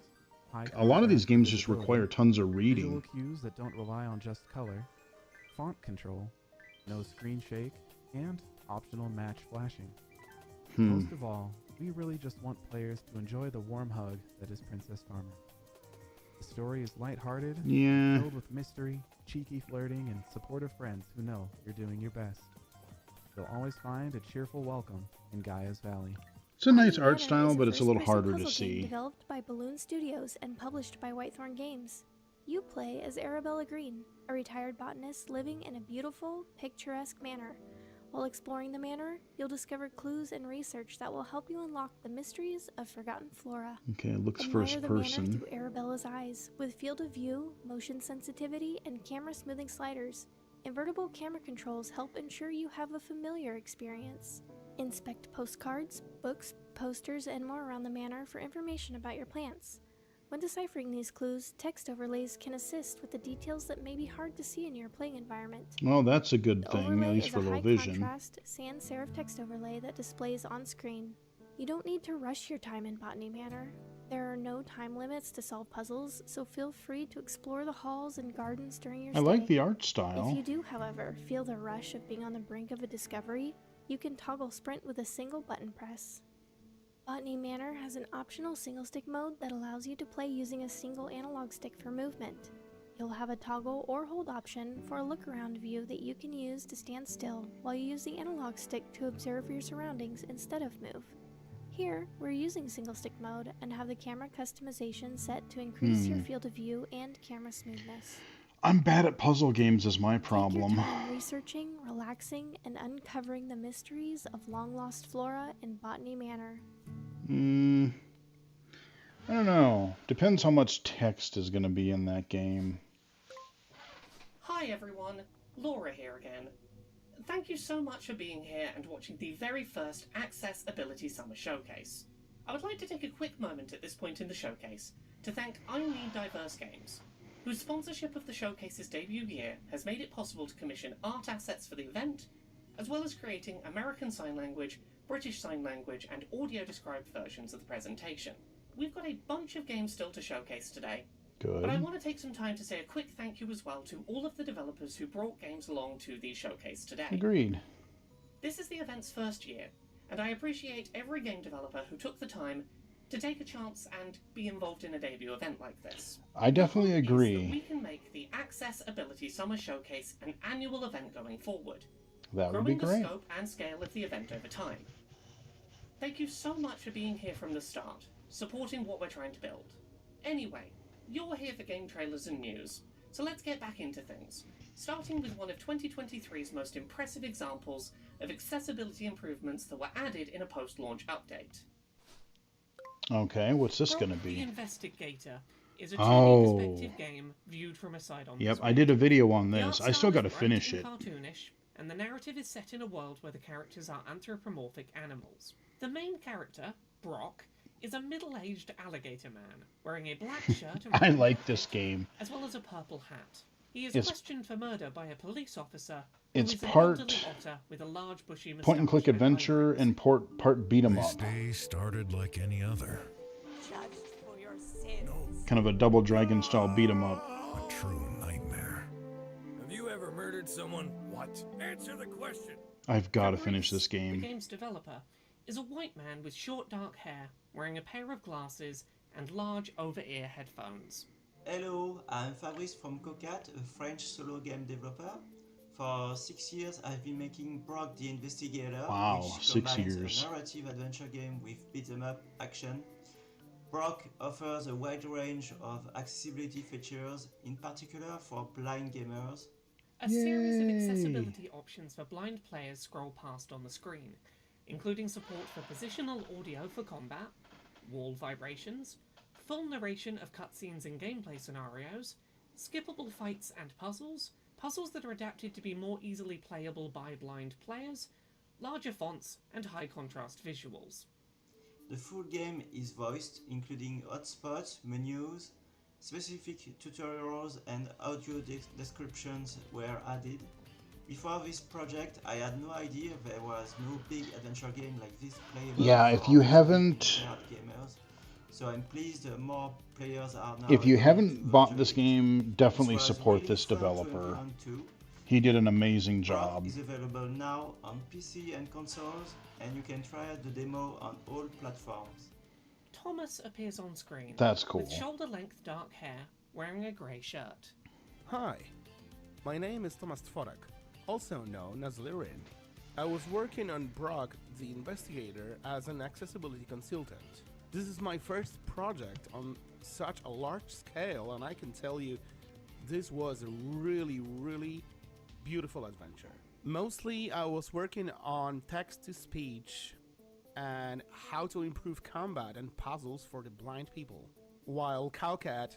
A lot of these games just require tons of reading. Visual cues that don't rely on just color, font control, no screen shake, and optional match flashing. Most of all, we really just want players to enjoy the warm hug that is Princess Farmer. The story is lighthearted, filled with mystery, cheeky flirting, and supportive friends who know you're doing your best. You'll always find a cheerful welcome in Gaia's Valley. It's a nice art style, but it's a little harder to Game see. developed by Balloon Studios and published by Whitethorn Games. You play as Arabella Green, a retired botanist living in a beautiful, picturesque manor. While exploring the manor, you'll discover clues and research that will help you unlock the mysteries of forgotten flora. Okay, it looks Admire first the manor person. through Arabella's eyes, with field of view, motion sensitivity, and camera smoothing sliders. Invertible camera controls help ensure you have a familiar experience. Inspect postcards, books, posters, and more around the manor for information about your plants. When deciphering these clues, text overlays can assist with the details that may be hard to see in your playing environment. Well, that's a good The thing, at overlay least is for a low high vision. contrast, sans serif text overlay that displays on screen. You don't need to rush your time in Botany Manor. There are no time limits to solve puzzles, so feel free to explore the halls and gardens during your stay. I like the art style. If you do, however, feel the rush of being on the brink of a discovery, you can toggle sprint with a single button press. Botany Manor has an optional single-stick mode that allows you to play using a single analog stick for movement. You'll have a toggle or hold option for a look-around view that you can use to stand still while you use the analog stick to observe your surroundings instead of move. Here, we're using single-stick mode and have the camera customization set to increase your field of view and camera smoothness. I'm bad at puzzle games is my problem. Take your time researching, relaxing, and uncovering the mysteries of long-lost flora in Botany Manor. I don't know. Depends how much text is going to be in that game. Hi everyone, Laura here again. Thank you so much for being here and watching the very first Access-Ability Summer Showcase. I would like to take a quick moment at this point in the showcase to thank I Need Diverse Games, whose sponsorship of the showcase's debut year has made it possible to commission art assets for the event, as well as creating American Sign Language, British Sign Language, and audio-described versions of the presentation. We've got a bunch of games still to showcase today, but I want to take some time to say a quick thank you as well to all of the developers who brought games along to the showcase today. Agreed. This is the event's first year, and I appreciate every game developer who took the time to take a chance and be involved in a debut event like this. I definitely agree. We can make the Access-Ability Summer Showcase an annual event going forward, That would be growing great. the scope and scale of the event over time. Thank you so much for being here from the start, supporting what we're trying to build. Anyway, you're here for game trailers and news, so let's get back into things, starting with one of 2023's most impressive examples of accessibility improvements that were added in a post-launch update. Okay, what's this going to The be? Investigator is a 2D Oh. perspective game viewed from a side on the Yep, screen. I did a video on The this. art I still style got to is bright finish and it. cartoonish, and the narrative is set in a world where the characters are anthropomorphic animals. The main character, Brock, is a middle-aged alligator man wearing a black shirt and I red like jacket, this game. as well as a purple hat. He is It's- questioned for murder by a police officer who It's is an part elderly otter with a large bushy point and click moustache adventure and part beat 'em This up. day started like any other. Judged for your sins. Kind of a Double Dragon style beat 'em up. A true nightmare. Have you ever murdered someone? What? Answer the question. I've got to finish this The game. game's developer is a white man with short dark hair, wearing a pair of glasses and large over-ear headphones. Hello, I'm Fabrice from Cocat, a French solo game developer. For 6 years, I've been making Brock the Investigator, Wow, which 6 combines years. a narrative adventure game with beat-em-up action. Brock offers a wide range of accessibility features, in particular for blind gamers. A series of accessibility options for blind players scroll past on the screen, including support for positional audio for combat, wall vibrations, full narration of cutscenes and gameplay scenarios, skippable fights and puzzles, puzzles that are adapted to be more easily playable by blind players, larger fonts, and high contrast visuals. The full game is voiced, including hotspots, menus, specific tutorials, and audio descriptions were added. Before this project, I had no idea there was no big adventure game like this playable. Yeah, if you haven't, gamers. So I'm pleased more players are now. if you haven't bought this game, definitely support this developer. He did an amazing job. Is available now on PC and consoles, and you can try out the demo on all platforms. Thomas appears on screen. That's cool. With shoulder-length dark hair, wearing a grey shirt. Hi, my name is Thomas Tworek, also known as Lirin. I was working on Brock the Investigator as an accessibility consultant. This is my first project on such a large scale, and I can tell you this was a really beautiful adventure. Mostly I was working on text-to-speech and how to improve combat and puzzles for the blind people, while Cowcat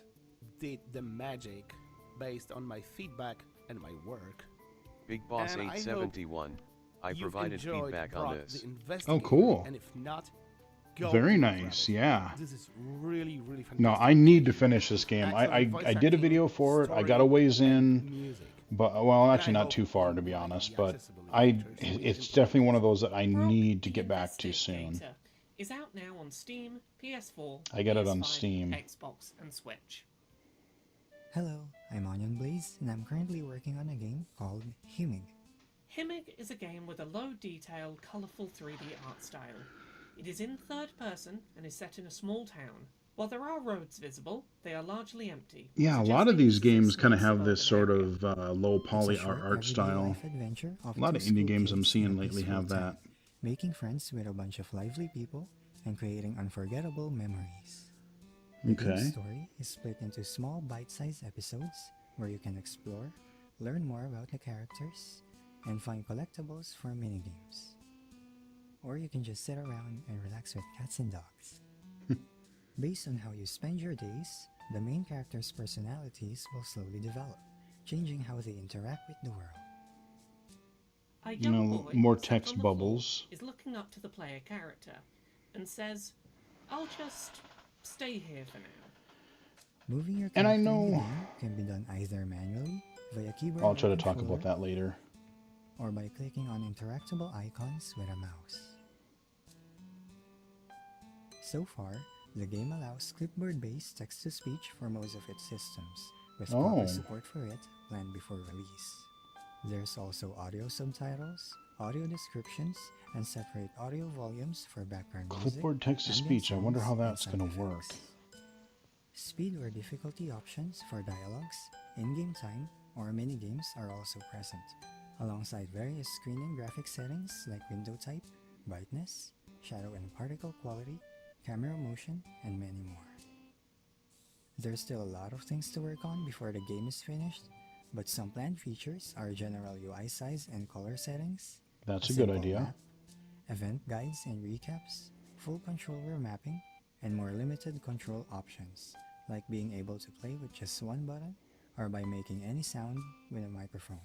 did the magic based on my feedback and my work. Big Boss And 871, I provided feedback on this. Oh, cool. And if not, go Very to nice, yeah. This is really fantastic. No, I need to finish this game. I Excellent voice did a video for it. I got a ways in, music. but well, actually not too far to be honest. But it's definitely one of those that I need to get back to soon. Is out now on Steam, PS4, I get it on PS5, Steam. Xbox, and Switch. Hello, I'm Onion Blaze, and I'm currently working on a game called Himig. Himig is a game with a low-detail, colourful 3D art style. It is in third person and is set in a small town. While there are roads visible, they are largely empty. Yeah, a lot of these games kind of have this sort of low poly art style. A lot of indie games I'm seeing lately have that. Making friends with a bunch of lively people and creating unforgettable memories. The Okay. game's story is split into small bite-sized episodes where you can explore, learn more about the characters, and find collectibles for minigames. Or you can just sit around and relax with cats and dogs. Based on how you spend your days, the main characters' personalities will slowly develop, changing how they interact with the world. A You young know, boy more sat text on the floor bubbles. is looking up to the player character and says, "I'll just stay here for now." Moving your And I character in the know- game can be done either manually, via keyboard I'll try or to talk controller, about that later. or by clicking on interactable icons with a mouse. So far, the game allows clipboard-based text-to-speech for most of its systems, with proper Oh. support for it planned before release. There's also audio subtitles, audio descriptions, and separate audio volumes for background music, Clipboard text-to-speech. I ambient wonder how sounds, and that's sound going to work. effects. Speed or difficulty options for dialogues, in-game time, or mini-games are also present, alongside various screen and graphic settings like window type, brightness, shadow and particle quality, camera motion, and many more. There's still a lot of things to work on before the game is finished, but some planned features are general UI size and color settings, That's a good simple idea. map, event guides and recaps, full controller mapping, and more limited control options, like being able to play with just one button or by making any sound with a microphone.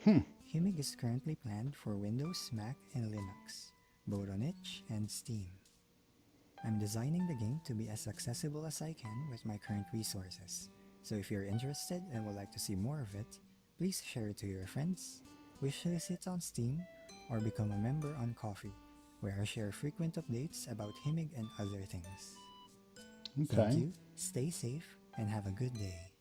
Himig is currently planned for Windows, Mac, and Linux, both on itch and Steam. I'm designing the game to be as accessible as I can with my current resources, so if you're interested and would like to see more of it, please share it to your friends, wishlist it on Steam, or become a member on Ko-fi, where I share frequent updates about Himig and other things. Thank Okay. you, stay safe, and have a good day.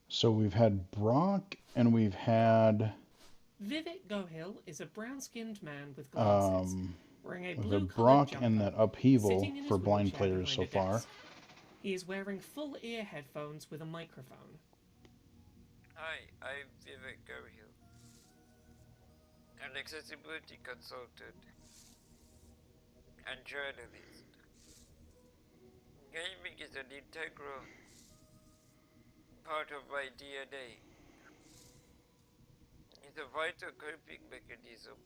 So we've had Brock and we've had Vivek Gohil is a brown-skinned man with glasses, wearing a the blue-collared Brock jumper, and that upheaval sitting in his for blind wheelchair players so behind a far. desk. He is wearing full ear headphones with a microphone. Hi, I'm Vivek Gohill, an accessibility consultant and journalist. Gaming is an integral part of my DNA. It's a vital coping mechanism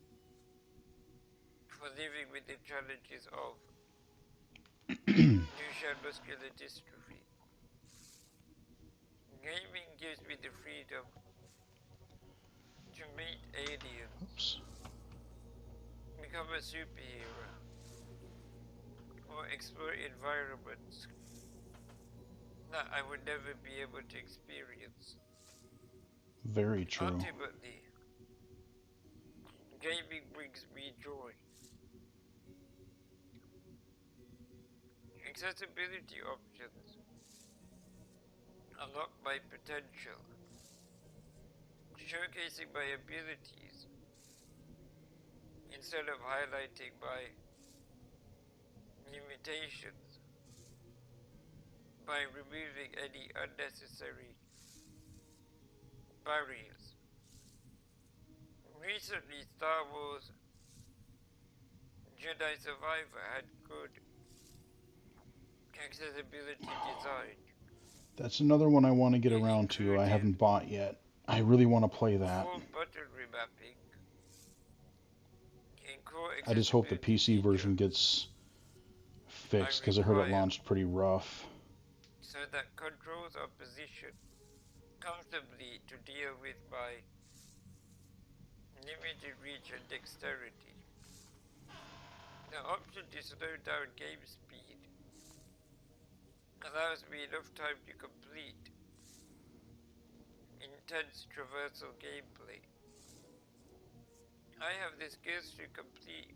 for living with the challenges of Duchenne muscular dystrophy. Gaming gives me the freedom to meet aliens, become a superhero, or explore environments that I would never be able to experience. Very true. Ultimately, gaming brings me joy. Accessibility options unlock my potential, showcasing my abilities instead of highlighting my limitations by removing any unnecessary barriers. Recently, Star Wars Jedi Survivor had good accessibility design. That's another one I want to get around to. I haven't bought yet. I really want to play that. Full button remapping. I just hope the PC version gets fixed because I heard it launched pretty rough. So that controls are positioned comfortably to deal with my limited reach and dexterity. The option to slow down game speed allows me enough time to complete intense traversal gameplay. I have the skills to complete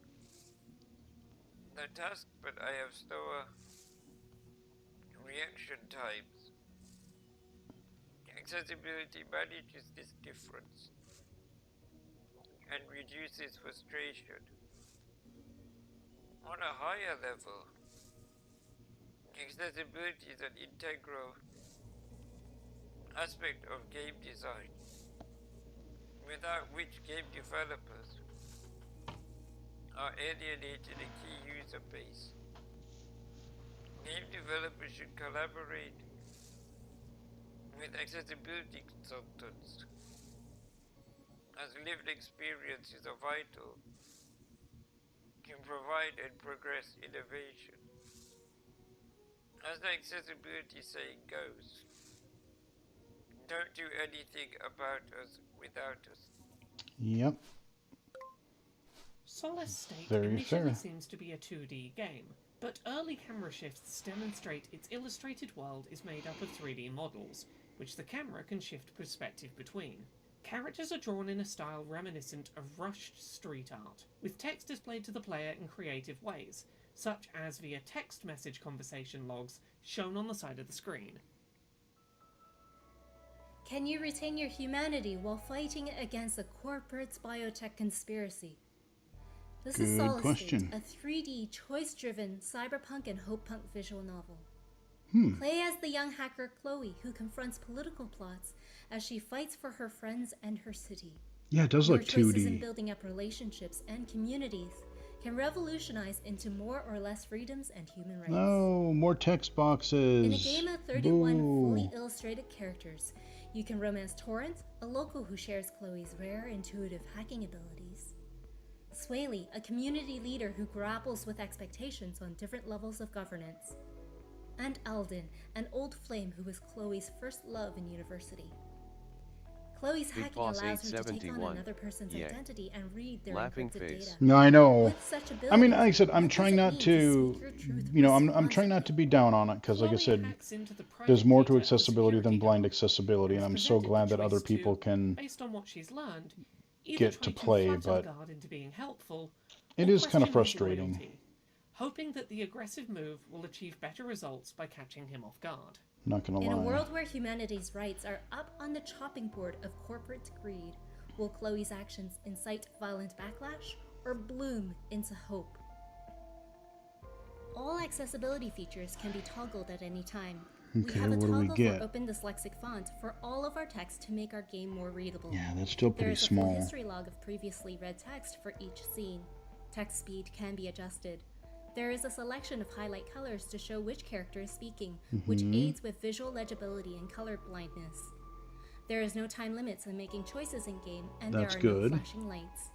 the task, but I have slower reaction times. Accessibility manages this difference and reduces frustration. On a higher level, accessibility is an integral aspect of game design, without which game developers are alienating a key user base. Game developers should collaborate with accessibility consultants, as lived experiences are vital to provide and progress innovation. As the accessibility saying goes, don't do anything about us without us. Yep. Solestate Very initially fair. seems to be a 2D game, but early camera shifts demonstrate its illustrated world is made up of 3D models, which the camera can shift perspective between. Characters are drawn in a style reminiscent of rushed street art, with text displayed to the player in creative ways, such as via text message conversation logs shown on the side of the screen. Can you retain your humanity while fighting against a corporate biotech conspiracy? This is Good Solid question. State, a 3D, choice-driven cyberpunk and hope-punk visual novel. Play as the young hacker Chloe, who confronts political plots as she fights for her friends and her city. Yeah, it does Your look choices in 2D. building up relationships and communities can revolutionize into more or less freedoms and human rights. No, more text boxes. In a game of 31 Boo. fully illustrated characters, you can romance Torrent, a local who shares Chloe's rare intuitive hacking abilities. Swaley, a community leader who grapples with expectations on different levels of governance. And Alden, an old flame who was Chloe's first love in university. Chloe's Big hacking Boss allows her to take on 871. another person's Yeah. identity and read their Laughing encrypted face. data. No, I know. With such I mean, abilities, like I said, I'm what trying does it not mean to, speak your truth I'm trying not to be down on it because, like I said, there's more to accessibility than blind accessibility, and I'm so glad that other people can Based on what she's learned, either get try to play, flatter but guard into being helpful, it or is kind of question his frustrating. loyalty, hoping that the aggressive move will achieve better results by catching him off guard. Not gonna In a lie. world where humanity's rights are up on the chopping board of corporate greed, will Chloe's actions incite violent backlash or bloom into hope? All accessibility features can be toggled at any time, Okay, we have a what do we toggle get? for open dyslexic font for all of our text to make our game more readable. Yeah, that's still pretty There is a small. full history log of previously read text for each scene. Text speed can be adjusted. There is a selection of highlight colors to show which character is speaking, which Mhm. aids with visual legibility and color blindness. There is no time limits in making choices in game, and That's there are good. no flashing lights.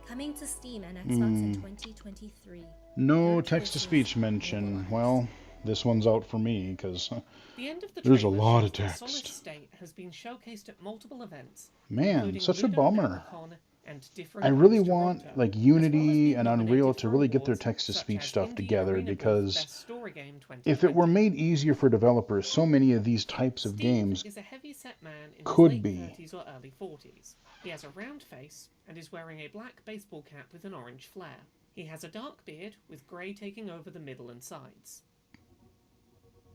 Coming to Steam and Xbox in Mm. 2023. No text-to-speech mention. Well, this one's out for me because The end of the there's a trailer lot shows of that Solid text. State has been showcased at multiple events. Man, including such a Ludo bummer. Nemicon and different I really events want Toronto, like Unity and Unreal to really get their text-to-speech as stuff Indie together Arena Booth because Best Story Game if it were made easier for developers, so many of these types of games is a heavy-set man in his could late be. 30s or early 40s. He has a round face and is wearing a black baseball cap with an orange flare. He has a dark beard with grey taking over the middle and sides.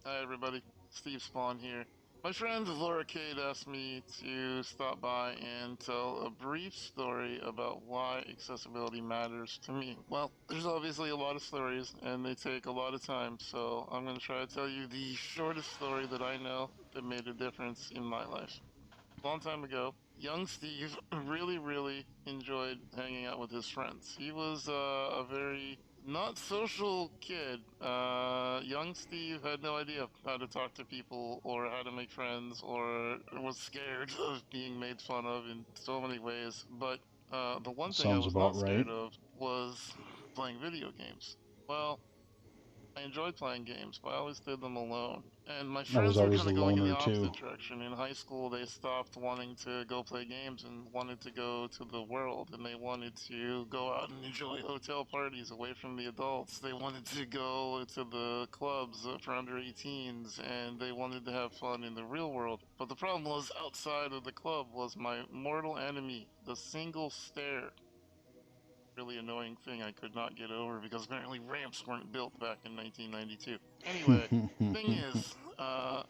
Hi everybody, Steve Spawn here. My friend Laura Cade asked me to stop by and tell a brief story about why accessibility matters to me. Well, there's obviously a lot of stories and they take a lot of time, so I'm going to try to tell you the shortest story that I know that made a difference in my life. A long time ago, young Steve really enjoyed hanging out with his friends. He was a very not social kid. Young Steve had no idea how to talk to people or how to make friends or was scared of being made fun of in so many ways. But the one thing I Sounds was about not scared right. of was playing video games. Well, I enjoyed playing games, but I always did them alone. And my I was friends were always kind the of going in the loner opposite too. direction. In high school, they stopped wanting to go play games and wanted to go to the world. And they wanted to go out and enjoy hotel parties away from the adults. They wanted to go to the clubs for under 18s, and they wanted to have fun in the real world. But the problem was, outside of the club was my mortal enemy, the single stare. Really annoying thing I could not get over because apparently ramps weren't built back in 1992. Anyway, thing is, I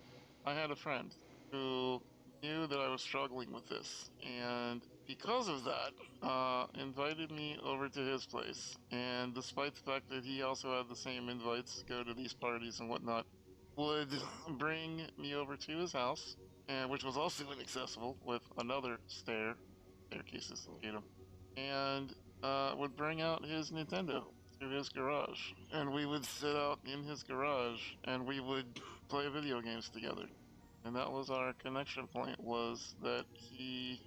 had a friend who knew that I was struggling with this, and because of that, invited me over to his place. And despite the fact that he also had the same invites to go to these parties and whatnot, would bring me over to his house, and which was also inaccessible with another staircases, hate 'em, and would bring out his Nintendo to his garage, and we would sit out in his garage, and we would play video games together. And that was our connection point, was that he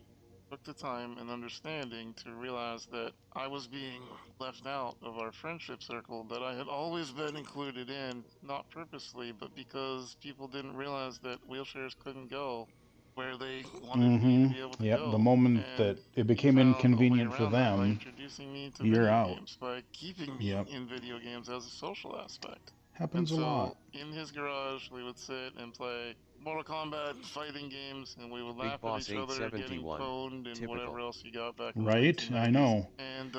took the time and understanding to realize that I was being left out of our friendship circle that I had always been included in, not purposely, but because people didn't realize that wheelchairs couldn't go where they wanted me to be able to Yep, go. the moment And that it became found a way inconvenient for around that by them, introducing me to you're video out. games, by keeping me Yep. in video games as a social aspect. Happens and a so, lot. in his garage, we would sit and play Mortal Kombat fighting games, and we would Big laugh at Boss each other, getting 871. pwned and Typical. whatever else you got back in the Right? 1990s. I know. And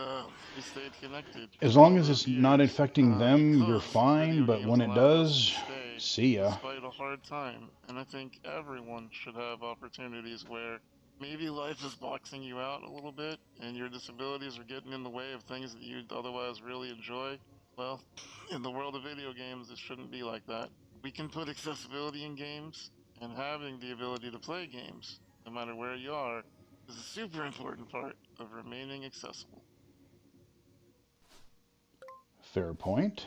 we stayed connected. As long as it's not affecting them, you're fine, but when it does, see ya. Despite a hard time. And I think everyone should have opportunities where maybe life is boxing you out a little bit and your disabilities are getting in the way of things that you'd otherwise really enjoy. Well, in the world of video games, it shouldn't be like that. We can put accessibility in games, and having the ability to play games, no matter where you are, is a super important part of remaining accessible. Fair point.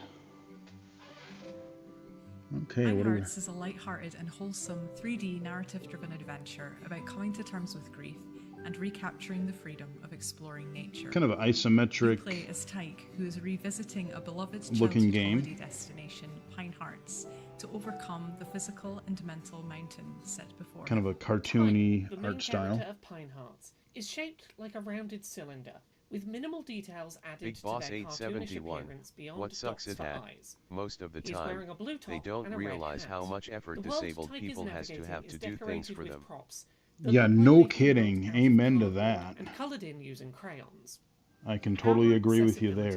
Okay, what do we... Hearts is a light-hearted and wholesome 3D narrative-driven adventure about coming to terms with grief and recapturing the freedom of exploring nature. Kind of an isometric You play as Tyke, who is revisiting a beloved looking childhood game. holiday destination, Pine Hearts, to overcome the physical and mental mountains set before Kind him. of a cartoony The main art style. character of Pine Hearts is shaped like a rounded cylinder, with minimal details added Big to Boss their cartoonish 871. appearance beyond What sucks dots it for had, eyes. most of the He is time, wearing a blue they top don't and a red realize hat. how much effort The world disabled Tyke is people has to navigating have is to do things decorated for with them. props Yeah, no kidding. Amen to that. and coloured in using crayons. I can totally agree with you there.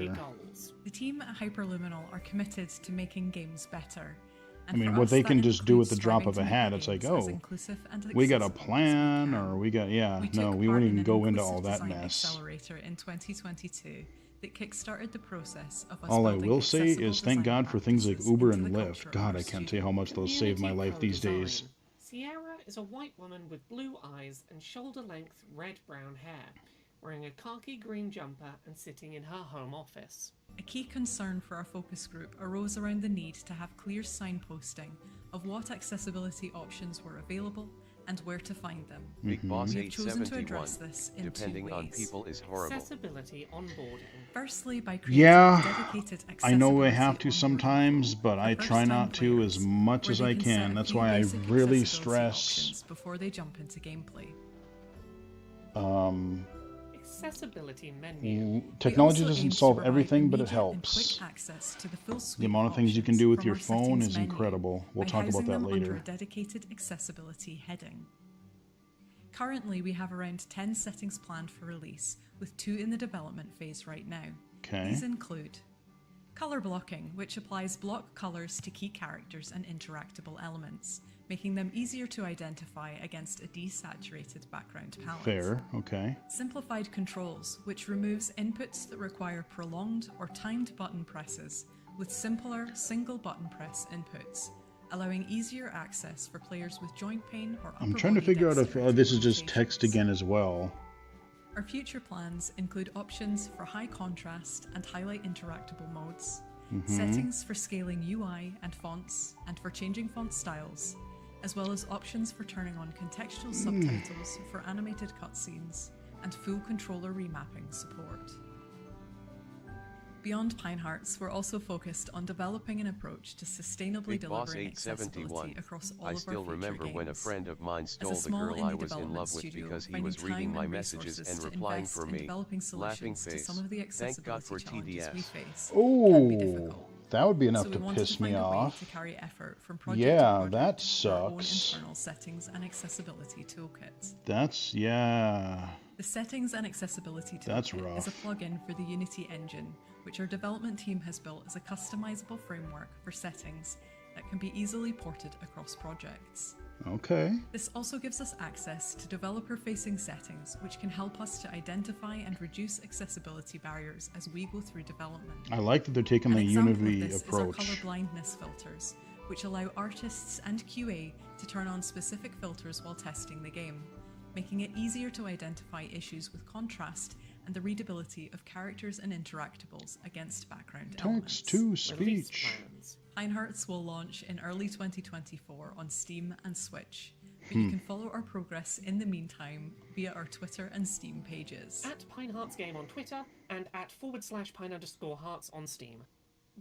The team at Hyperluminal are committed to making games better. I mean, what they can just do at the drop of a hat, it's like, oh, we got a plan, or we got, yeah, no, we wouldn't even go into all that Design mess. Accelerator in 2022 that kickstarted the process of us All I building will say accessible is thank design God for things like practices Uber into and the Lyft. culture of God, our I can't tell you how much those saved my life these days. Sierra is a white woman with blue eyes and shoulder-length red-brown hair, wearing a khaki green jumper and sitting in her home office. A key concern for our focus group arose around the need to have clear signposting of what accessibility options were available and where to find them. Big Boss We've chosen to 871, address this in depending two on ways. people is horrible. Accessibility onboarding. Firstly, by creating Yeah, dedicated I know I accessibility have to sometimes, but I try not to as much as I can. That's why I really stress before they jump into gameplay. Accessibility menu. Technology doesn't solve everything, but it helps. The amount of things you can do with your phone is incredible. We'll talk about that Under later. a dedicated accessibility heading. Currently, we have around 10 settings planned for release, with 2 in the development phase right now. Okay. These include color blocking, which applies block colors to key characters and interactable elements, making them easier to identify against a desaturated background palette. Fair, okay. Simplified controls, which removes inputs that require prolonged or timed button presses with simpler single button press inputs, allowing easier access for players with joint pain or upper I'm trying to body figure out if dexterity this is just limitations. text again as well. Our future plans include options for high contrast and highlight interactable modes, settings for scaling UI and fonts, and for changing font styles, as well as options for turning on contextual subtitles for animated cutscenes, and full controller remapping support. Beyond Pine Hearts, we're also focused on developing an approach to sustainably Big Boss delivering 871. accessibility across all I of still our future remember games. when a friend of mine As stole a the small girl indie I was in development love with studio, because he finding was reading time my and messages resources and to replying invest for in me. developing Laughing solutions to face. some of the Thank God for accessibility challenges we TDS. face. Oh, that would be enough So to we wanted piss find me a way off. to carry effort from project to Yeah, project that through our own sucks. internal settings and accessibility toolkit. That's, yeah. The Settings and Accessibility That's Toolkit is a rough. plugin for the Unity engine, which our development team has built as a customizable framework for settings that can be easily ported across projects. Okay. This also gives us access to developer-facing settings, which can help us to identify and reduce accessibility barriers as we go through development. I like that they're taking An the example of Unity this is our approach. color blindness filters, which allow artists and QA to turn on specific filters while testing the game, making it easier to identify issues with contrast and the readability of characters and interactables against background elements. Text-to-speech. Pine Hearts will launch in early 2024 on Steam and Switch, but you can follow our progress in the meantime via our Twitter and Steam pages. At Pine Hearts Game on Twitter and at /Pine_Hearts on Steam.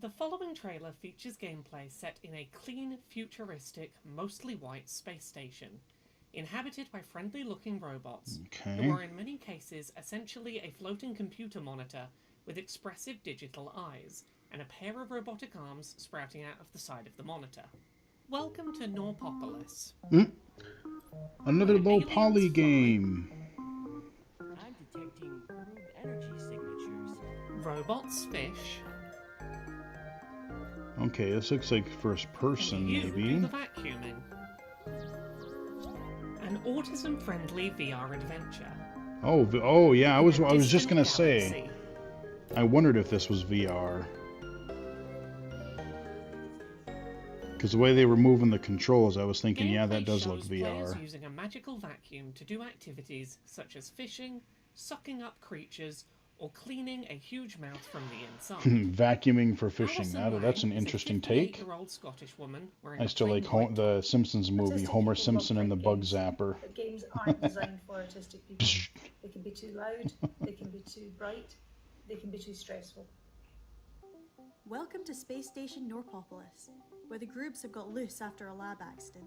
The following trailer features gameplay set in a clean, futuristic, mostly white space station, inhabited by friendly-looking robots, who are in many cases essentially a floating computer monitor with expressive digital eyes, and a pair of robotic arms sprouting out of the side of the monitor. Welcome to Norpopolis. Another low poly game. I'm detecting crude energy signatures. Robots, fish. Okay, this looks like first person, You do maybe. the vacuuming. An autism-friendly VR adventure. Oh yeah, I was just gonna Distant say. galaxy. I wondered if this was VR. Because the way they were moving the controls, I was thinking, yeah, that Gameplay does look shows players VR. using a magical vacuum to do activities such as fishing, sucking up creatures, or cleaning a huge mouth from the inside. Vacuuming for fishing. Alison That's Ray an is a interesting take. 58-year-old Scottish woman wearing I a still plain like white the Simpsons movie, Homer Simpson and the Bug Zapper. But games aren't designed for autistic people. They can be too loud, they can be too bright, they can be too stressful. Welcome to Space Station Norpopolis, where the groups have got loose after a lab accident.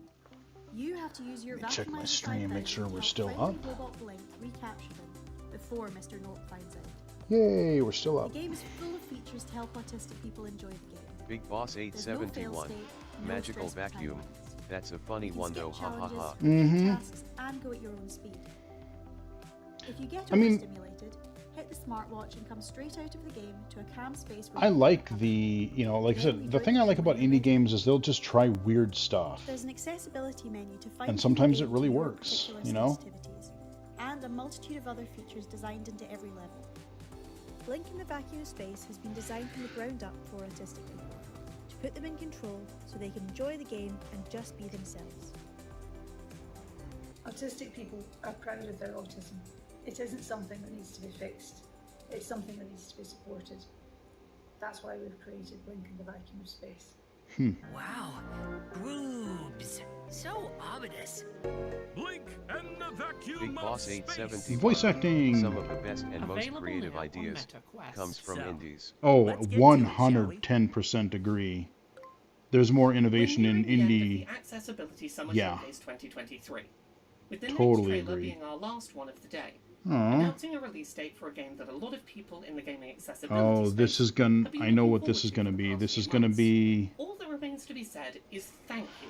You have to use your Let me check my vacuumizer stream, make 5000 sure to we're help still friendly up. Robot Blink recapture them before Mr. Norp finds out. Yay, we're still up. The game is full of features to help autistic people enjoy the game. Big Boss There's no 871. fail-state, no Magical stressful time vacuum. limits. That's a funny You can one skip though, ha ha challenges, ha. complete tasks, and go at your own speed. If you get I mean- overstimulated, hit the smartwatch and come straight out of the game to a calm space where I you can like recover. the, like I said, the thing I like about indie games is they'll just try weird stuff. There's an accessibility menu to find And sometimes the it game really to your works, particular you know? sensitivities, and a multitude of other features designed into every level. Blink in the Vacuum of Space has been designed from the ground up for autistic people, to put them in control so they can enjoy the game and just be themselves. Autistic people are proud of their autism. It isn't something that needs to be fixed. It's something that needs to be supported. That's why we've created Blink in the Vacuum of Space. Wow, Groobs. So ominous. Blink and the Vacuum Big Boss of 870. Voice acting. Some of the best and most Available creative now on ideas MetaQuest. comes from So, indies. Oh, Let's get to it, shall we? 110% agree. There's more innovation We're in nearing the end of indie. the Accessibility Summer Yeah. Showcase 2023, with the Totally next trailer agree. being our last one of the day, Aw. announcing a release date for a game that a lot of people in the gaming accessibility Oh, space this is gonna. have been I know looking what this forward is to gonna for the be. past This few is gonna months. be. All that remains to be said is thank you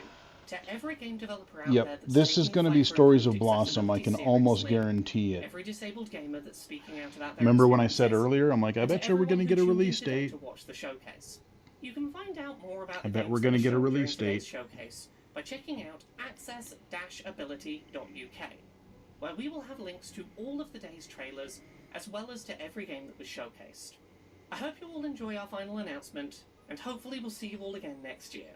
to every game developer out there Yep, that's this is taking gonna the be fight for Stories of improved Blossom. I can accessibility almost seriously, guarantee it. every disabled gamer that's speaking out about their Remember when I said experiences, earlier? I'm like, I and to bet you we're gonna everyone get a who tuned in release today date. to watch the showcase. You can find out more about I the bet games we're that gonna were get a shown during release today's date. showcase by checking out access-ability.uk, where we will have links to all of the day's trailers, as well as to every game that was showcased. I hope you all enjoy our final announcement, and hopefully we'll see you all again next year.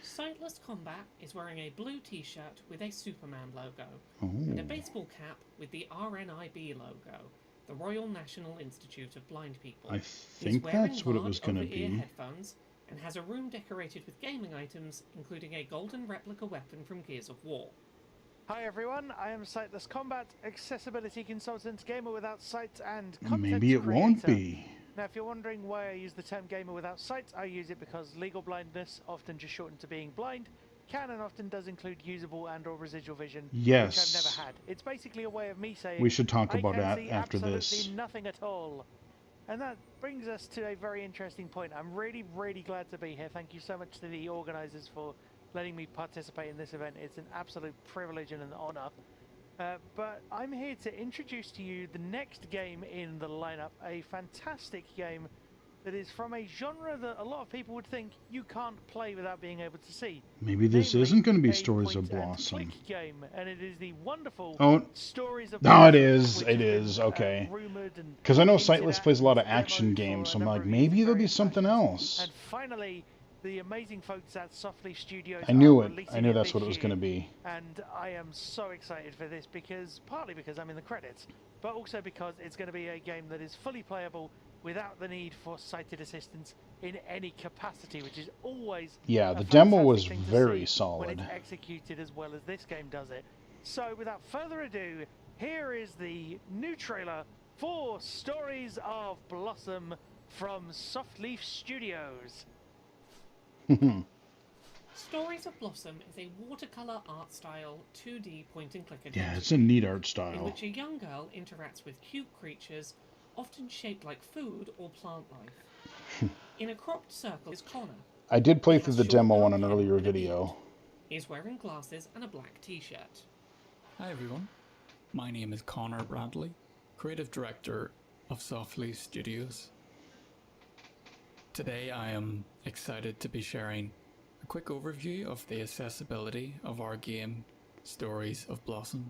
Sightless Combat is wearing a blue t-shirt with a Superman logo, and a Oh. baseball cap with the RNIB logo, the Royal National Institute of Blind People. I He's think wearing that's what it was large gonna over-ear be. headphones and has a room decorated with gaming items, including a golden replica weapon from Gears of War. Hi everyone, I am Sightless Combat, accessibility consultant, gamer without sight, and content Maybe it won't creator. be. Now, if you're wondering why I use the term gamer without sight, I use it because legal blindness, often just shortened to being blind, can and often does include usable and/or residual vision, Yes. which I've never had. It's basically a way of me saying We should talk I about can that see after absolutely this. nothing at all. And that brings us to a very interesting point. I'm really, really glad to be here. Thank you so much to the organisers for letting me participate in this event. It's an absolute privilege and an honour. But I'm here to introduce to you the next game in the lineup, a fantastic game that is from a genre that a lot of people would think you can't play without being able to see. Maybe this Namely, isn't going to be a Stories of point and Blossom. click game, and it is the wonderful Oh, Stories of no, Blossom, it is. which It has is. been, Okay. rumoured and Because I know hinted Sightless at plays a lot of and action demoed games, for so a I'm number like, of years maybe there'll be various something else. And finally, the amazing folks at Softly Studios I knew are it. I releasing knew it that's this what it was year, going to be. and I am so excited for this partly because I'm in the credits, but also because it's going to be a game that is fully playable without the need for sighted assistance in any capacity, which is always Yeah, a the demo fantastic was thing to very see solid. when it's executed as well as this game does it. So without further ado, here is the new trailer for Stories of Blossom from Softleaf Studios. Stories of Blossom is a watercolor art style 2D point-and-click Yeah, adventure it's a neat art in style. which a young girl interacts with cute creatures, often shaped like food or plant life. In a cropped circle is Connor. I did play He through has the short demo dark on an hair earlier and a beard. video. He is wearing glasses and a black t-shirt. Hi everyone, my name is Connor Bradley, Creative Director of Softleaf Studios. Today I am excited to be sharing a quick overview of the accessibility of our game, Stories of Blossom.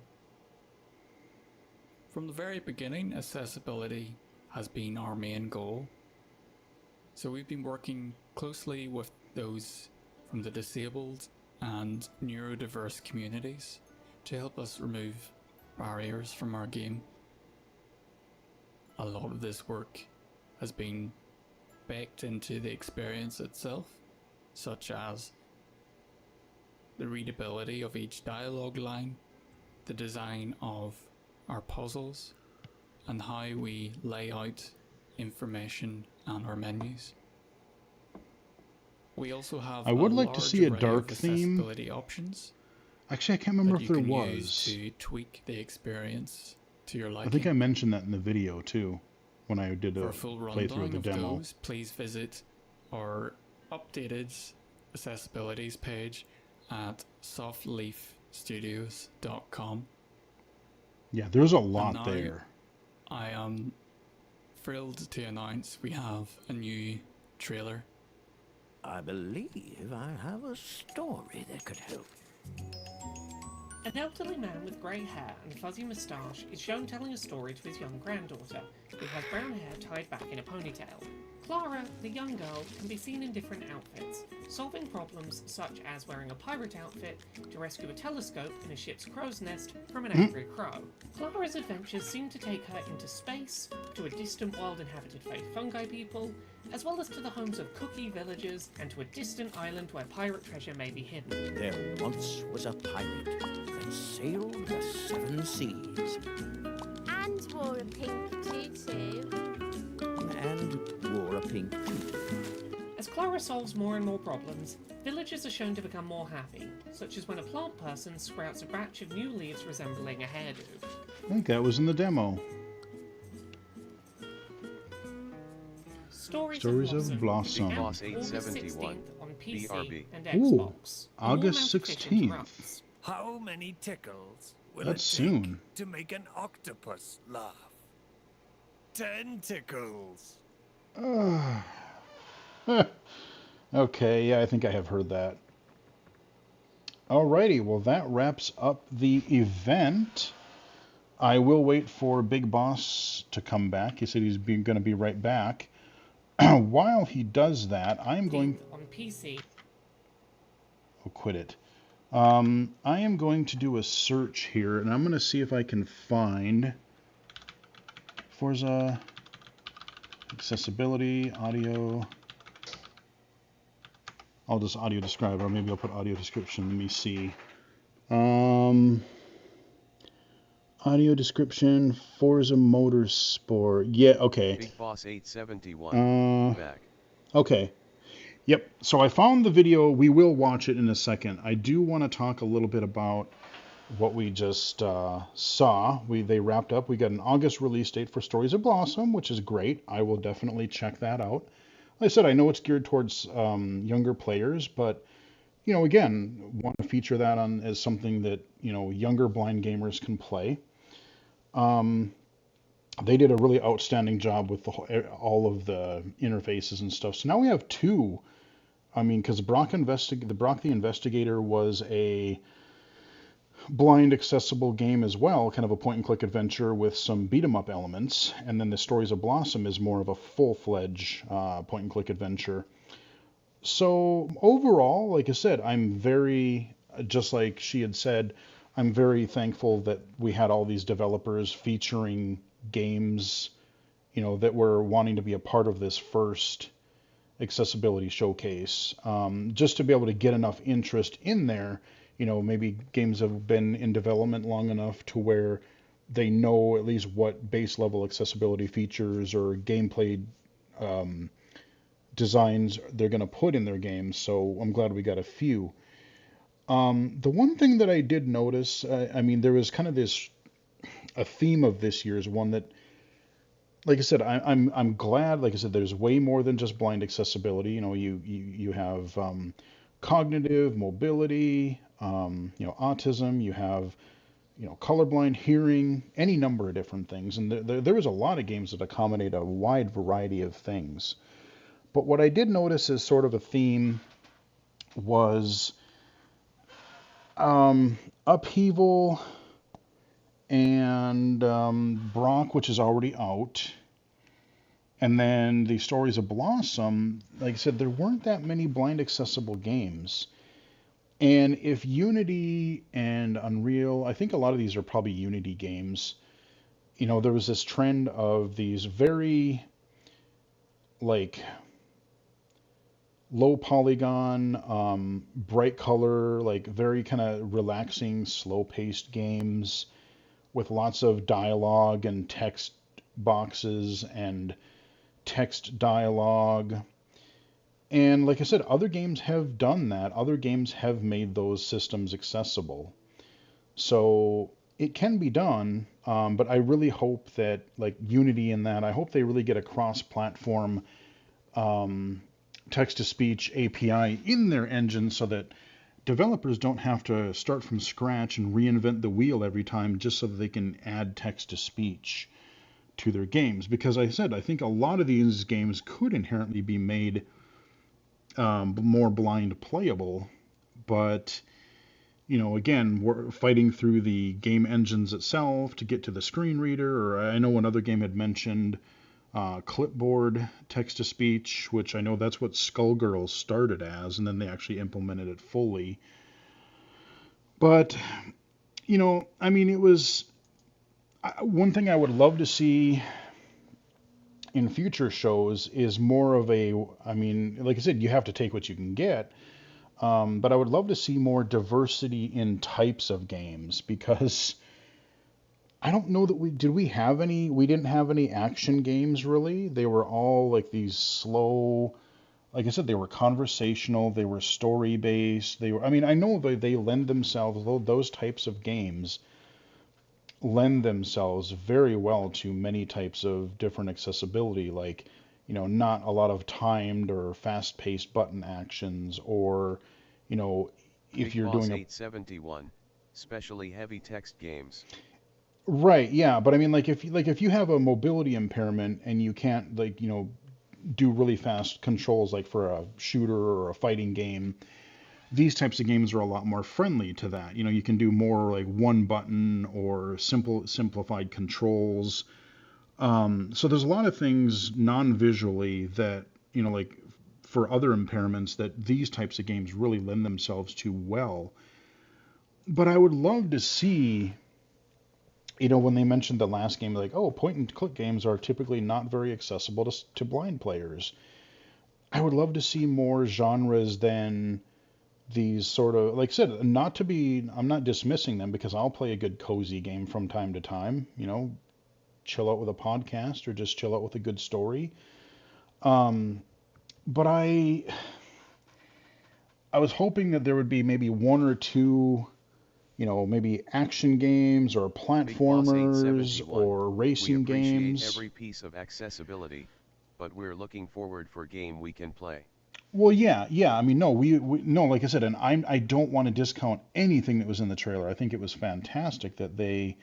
From the very beginning, accessibility has been our main goal. So we've been working closely with those from the disabled and neurodiverse communities to help us remove barriers from our game. A lot of this work has been baked into the experience itself, such as the readability of each dialogue line, the design of our puzzles, and how we lay out information on our menus. We also have I would a like to large see a array dark of theme. accessibility options Actually, I can't remember that if you there can was. use to tweak the experience to your liking. I think I mentioned that in the video too, when I did For a a full playthrough of rundown the of demo. those, please visit our updated accessibilities page at softleafstudios.com. Yeah, there's a And lot now there. I am thrilled to announce we have a new trailer. I believe I have a story that could help. An elderly man with grey hair and fuzzy moustache is shown telling a story to his young granddaughter, who has brown hair tied back in a ponytail. Clara, the young girl, can be seen in different outfits, solving problems such as wearing a pirate outfit to rescue a telescope in a ship's crow's nest from an angry crow. Clara's adventures seem to take her into space, to a distant world inhabited by fungi people, as well as to the homes of cookie villagers and to a distant island where pirate treasure may be hidden. There once was a pirate that sailed the 7 seas. And wore a pink tutu. And wore a pink tutu. As Clara solves more and more problems, villagers are shown to become more happy, such as when a plant person sprouts a batch of new leaves resembling a hairdo. I think that was in the demo. Stories of Blossom. Big Boss 871. On PC BRB. and Ooh, Xbox. August 16th. How many tickles will That's it take soon. to make an octopus laugh? 10 tickles. Okay, yeah, I think I have heard that. Alrighty, well that wraps up the event. I will wait for Big Boss to come back. He said he's going to be right back. While he does that, I'm going... On PC. Oh, quit it. I am going to do a search here, and I'm going to see if I can find Forza accessibility, audio. I'll just audio describe, or maybe I'll put audio description. Let me see. Audio description, Forza Motorsport. Yeah, okay. Big Boss 871. Back. Okay. Yep. So I found the video. We will watch it in a second. I do want to talk a little bit about what we just saw. They wrapped up. We got an August release date for Stories of Blossom, which is great. I will definitely check that out. Like I said, I know it's geared towards younger players, but you know, again, want to feature that on as something that, you know, younger blind gamers can play. They did a really outstanding job with all of the interfaces and stuff. So now we have two. I mean, because Brock the Investigator was a blind accessible game as well, kind of a point-and-click adventure with some beat-em-up elements. And then the Stories of Blossom is more of a full-fledged point-and-click adventure. So overall, like I said, I'm very, just like she had said, I'm very thankful that we had all these developers featuring games, you know, that were wanting to be a part of this first accessibility showcase. Just to be able to get enough interest in there, you know, maybe games have been in development long enough to where they know at least what base level accessibility features or gameplay designs they're going to put in their games. So I'm glad we got a few. The one thing that I did notice, I mean, there was kind of a theme of this year's one that, like I said, I'm glad. Like I said, there's way more than just blind accessibility. You know, you have cognitive, mobility, you know, autism. You have, you know, colorblind, hearing, any number of different things. And there was a lot of games that accommodate a wide variety of things. But what I did notice as sort of a theme was Upheaval and Brock, which is already out. And then the Stories of Blossom, like I said, there weren't that many blind accessible games. And if Unity and Unreal, I think a lot of these are probably Unity games, you know, there was this trend of these very, like, low polygon, bright color, like very kind of relaxing, slow-paced games with lots of dialogue and text boxes and text dialogue. And like I said, other games have done that. Other games have made those systems accessible. So it can be done, but I really hope that, like Unity in that, I hope they really get a cross-platform text-to-speech API in their engine so that developers don't have to start from scratch and reinvent the wheel every time just so that they can add text-to-speech to their games. Because I said, I think a lot of these games could inherently be made more blind playable, but again, we're fighting through the game engines itself to get to the screen reader, or I know another game had mentioned clipboard text-to-speech, which I know that's what Skullgirls started as, and then they actually implemented it fully. But, I mean, it was one thing I would love to see in future shows is more of like I said, you have to take what you can get. But I would love to see more diversity in types of games, because I don't know that we didn't have any action games really. They were all like these slow, like I said, they were conversational, they were story based, I know they lend themselves, those types of games lend themselves very well to many types of different accessibility, like, not a lot of timed or fast-paced button actions, or, if you're doing 871, especially heavy text games. Right, yeah, but I mean, if you have a mobility impairment and you can't, do really fast controls, like for a shooter or a fighting game, these types of games are a lot more friendly to that. You can do more like one button or simplified controls. So there's a lot of things non-visually that, like for other impairments, that these types of games really lend themselves to well. But I would love to see, when they mentioned the last game, like, oh, point and click games are typically not very accessible to blind players. I would love to see more genres than these sort of, like I said, I'm not dismissing them, because I'll play a good cozy game from time to time, chill out with a podcast or just chill out with a good story. But I was hoping that there would be maybe one or two, maybe action games or platformers or racing games. Every piece of accessibility, but we're looking forward for game we can play. Well, yeah. I mean, no, no, like I said, and I don't want to discount anything that was in the trailer. I think it was fantastic that they,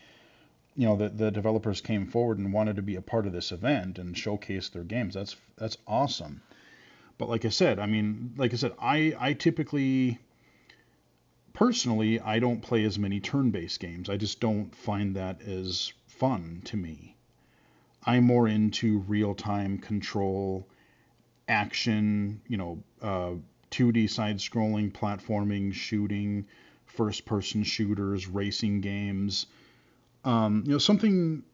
that the developers came forward and wanted to be a part of this event and showcase their games. That's awesome. But like I said, I typically, personally, I don't play as many turn-based games. I just don't find that as fun to me. I'm more into real-time control, action, 2D side-scrolling, platforming, shooting, first-person shooters, racing games. Something,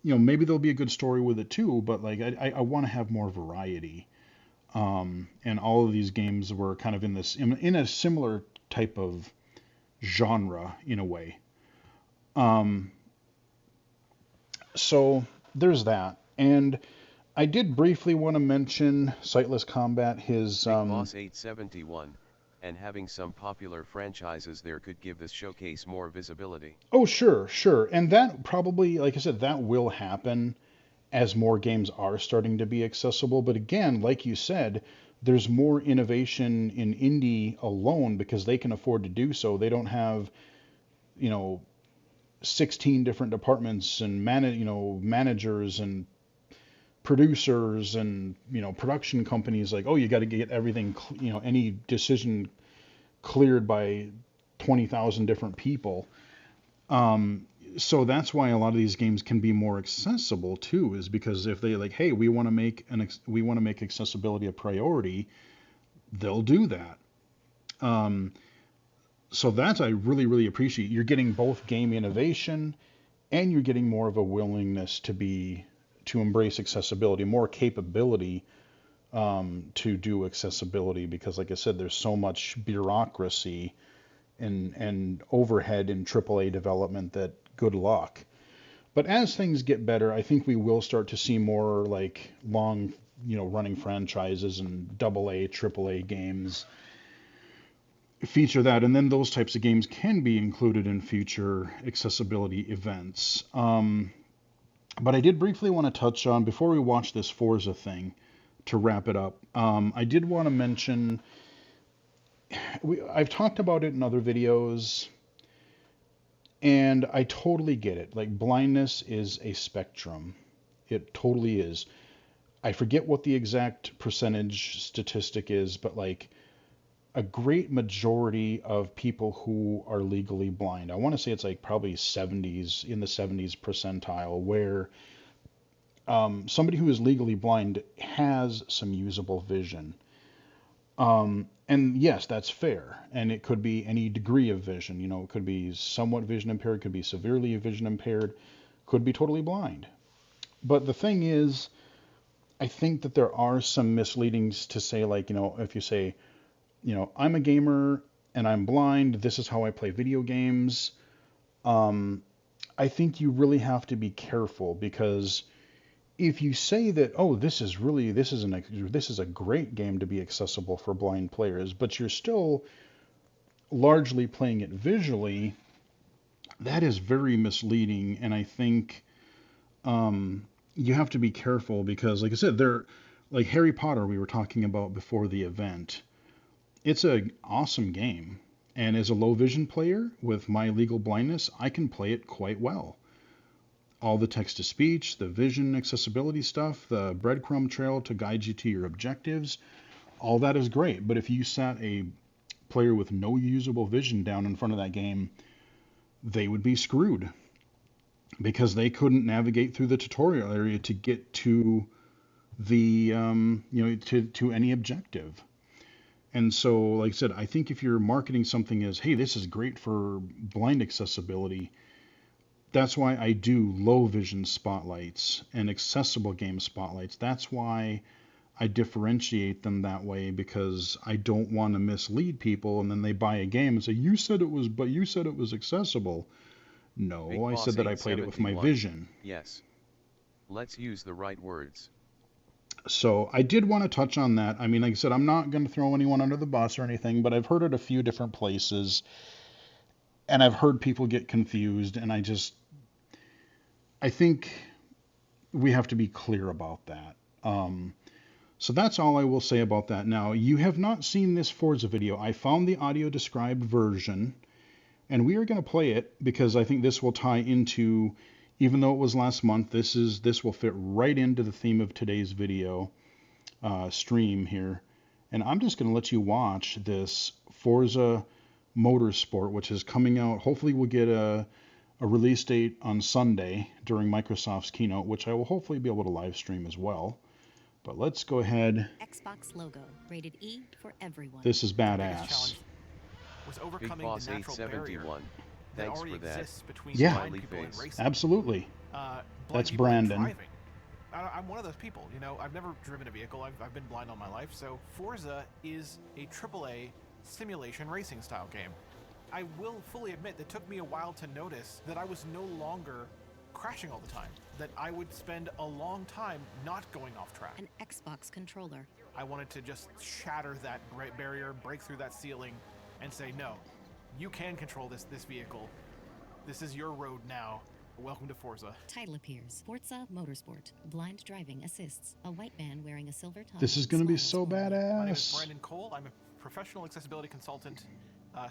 maybe there'll be a good story with it too, but like I want to have more variety. And all of these games were kind of in a similar type of genre in a way. So there's that. And I did briefly want to mention Sightless Combat, his Boss 871, and having some popular franchises there could give this showcase more visibility. Oh, sure. And that probably, like I said, that will happen as more games are starting to be accessible. But again, like you said, there's more innovation in indie alone because they can afford to do so. They don't have, 16 different departments and managers and producers and, production companies like, oh, you got to get everything, any decision cleared by 20,000 different people. So that's why a lot of these games can be more accessible too, is because if they like, hey, we want to make accessibility a priority, they'll do that. So that's, I really, really appreciate. You're getting both game innovation and you're getting more of a willingness to embrace accessibility, more capability to do accessibility, because like I said, there's so much bureaucracy and overhead in AAA development that good luck. But as things get better, I think we will start to see more like long, running franchises and AA, AAA games feature that, and then those types of games can be included in future accessibility events. But I did briefly want to touch on, before we watch this Forza thing, to wrap it up, I did want to mention, I've talked about it in other videos, and I totally get it. Like, blindness is a spectrum. It totally is. I forget what the exact percentage statistic is, but like, a great majority of people who are legally blind, I want to say it's like probably 70s, in the 70s percentile, where somebody who is legally blind has some usable vision. And yes, that's fair. And it could be any degree of vision. You know, it could be somewhat vision impaired, could be severely vision impaired, could be totally blind. But the thing is, I think that there are some misleadings to say, like, you know, if you say, you know, I'm a gamer and I'm blind, this is how I play video games. I think you really have to be careful, because if you say that, oh, this is a great game to be accessible for blind players, but you're still largely playing it visually, that is very misleading. And I think you have to be careful, because, like I said, like Harry Potter we were talking about before the event. It's an awesome game, and as a low vision player with my legal blindness, I can play it quite well. All the text-to-speech, the vision accessibility stuff, the breadcrumb trail to guide you to your objectives, all that is great. But if you sat a player with no usable vision down in front of that game, they would be screwed, because they couldn't navigate through the tutorial area to get to the, to any objective. And so, like I said, I think if you're marketing something as, hey, this is great for blind accessibility, that's why I do low vision spotlights and accessible game spotlights. That's why I differentiate them that way, because I don't want to mislead people and then they buy a game and say, you said it was accessible. No, I said that I played it with my vision. Yes. Let's use the right words. So I did want to touch on that. I mean, like I said, I'm not going to throw anyone under the bus or anything, but I've heard it a few different places, and I've heard people get confused, and I think we have to be clear about that. So that's all I will say about that. Now, you have not seen this Forza video. I found the audio described version, and we are going to play it because I think this will tie into, even though it was last month, this will fit right into the theme of today's video stream here. And I'm just going to let you watch this Forza Motorsport, which is coming out. Hopefully we'll get a release date on Sunday during Microsoft's keynote, which I will hopefully be able to live stream as well. But let's go ahead. Xbox logo, rated E for everyone. This is badass. Was overcoming Big Boss the natural 871. that Thanks already for that. exists between Yeah, blind people and racing. absolutely. Blind That's people and Brandon. driving. I'm one of those people. You know, I've never driven a vehicle. I've been blind all my life. So Forza is a AAA simulation racing style game. I will fully admit that it took me a while to notice that I was no longer crashing all the time. That I would spend a long time not going off track. An Xbox controller. I wanted to just shatter that barrier, break through that ceiling, and say, no, you can control this vehicle. This is your road now. Welcome to Forza. Title appears. Forza Motorsport. Blind driving assists. A white man wearing a silver tie. This is going to be so My name is badass. Brandon Cole. I'm a professional accessibility consultant,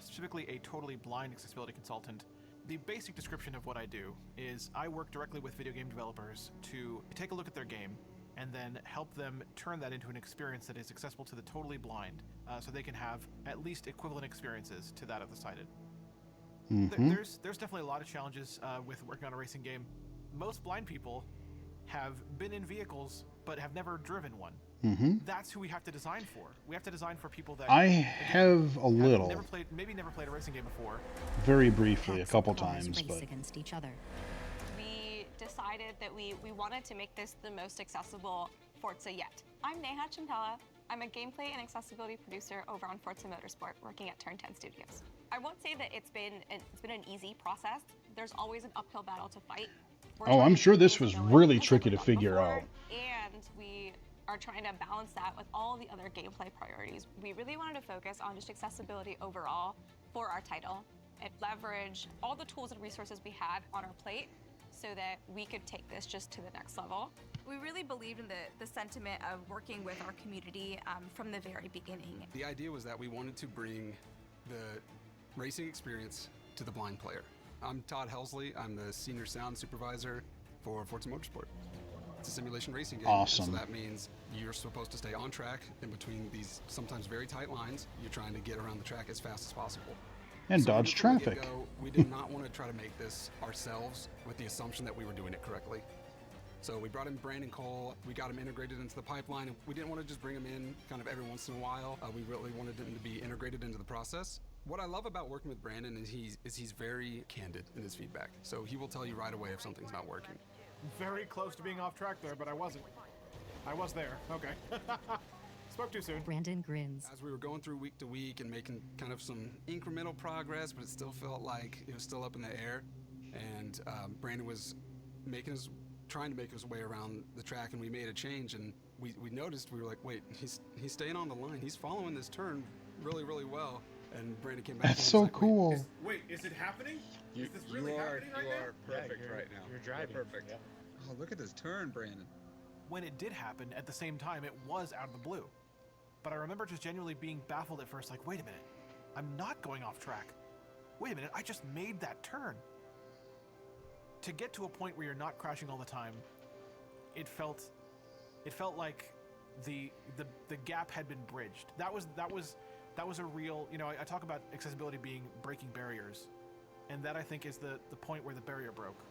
specifically a totally blind accessibility consultant. The basic description of what I do is I work directly with video game developers to take a look at their game and then help them turn that into an experience that is accessible to the totally blind, so they can have at least equivalent experiences to that of the sighted. There's definitely a lot of challenges with working on a racing game. Most blind people have been in vehicles but have never driven one. That's who we have to design for. We have to design for people that I have a little. never played a racing game before. Very briefly, a couple times, but against each other. We decided that we wanted to make this the most accessible Forza yet. I'm Neha Chimpella. I'm a gameplay and accessibility producer over on Forza Motorsport, working at Turn 10 Studios. I won't say that it's been an easy process. There's always an uphill battle to fight. oh, I'm sure this was really tricky to figure out. And we are trying to balance that with all the other gameplay priorities. We really wanted to focus on just accessibility overall for our title and leverage all the tools and resources we had on our plate so that we could take this just to the next level. We really believed in the sentiment of working with our community from the very beginning. The idea was that we wanted to bring the racing experience to the blind player. I'm Todd Helsley. I'm the Senior Sound Supervisor for Forza Motorsport. It's a simulation racing game. Awesome. So that means you're supposed to stay on track in between these sometimes very tight lines. You're trying to get around the track as fast as possible. And So dodge from the traffic. get-go, we did not want to try to make this ourselves with the assumption that we were doing it correctly. So we brought in Brandon Cole, we got him integrated into the pipeline, and we didn't want to just bring him in kind of every once in a while. We really wanted him to be integrated into the process. What I love about working with Brandon is he's very candid in his feedback. So he will tell you right away if something's not working. Very close to being off track there, but I wasn't. I was there. Okay. Spoke too soon. Brandon grins. As we were going through week to week and making kind of some incremental progress, but it still felt like it was still up in the air. And Brandon was trying to make his way around the track, and we made a change, and we noticed, we were like, wait, he's staying on the line. He's following this turn really, really well. And Brandon came back. That's so cool. Wait, is it happening? You Is this really happening right now? are perfect right now. You're driving. perfect. Yeah. Oh, look at this turn, Brandon. When it did happen, at the same time, it was out of the blue. But I remember just genuinely being baffled at first, like, wait a minute, I'm not going off track. Wait a minute, I just made that turn. To get to a point where you're not crashing all the time, it felt like the gap had been bridged. That was a real, I talk about accessibility being breaking barriers, and that I think is the point where the barrier broke.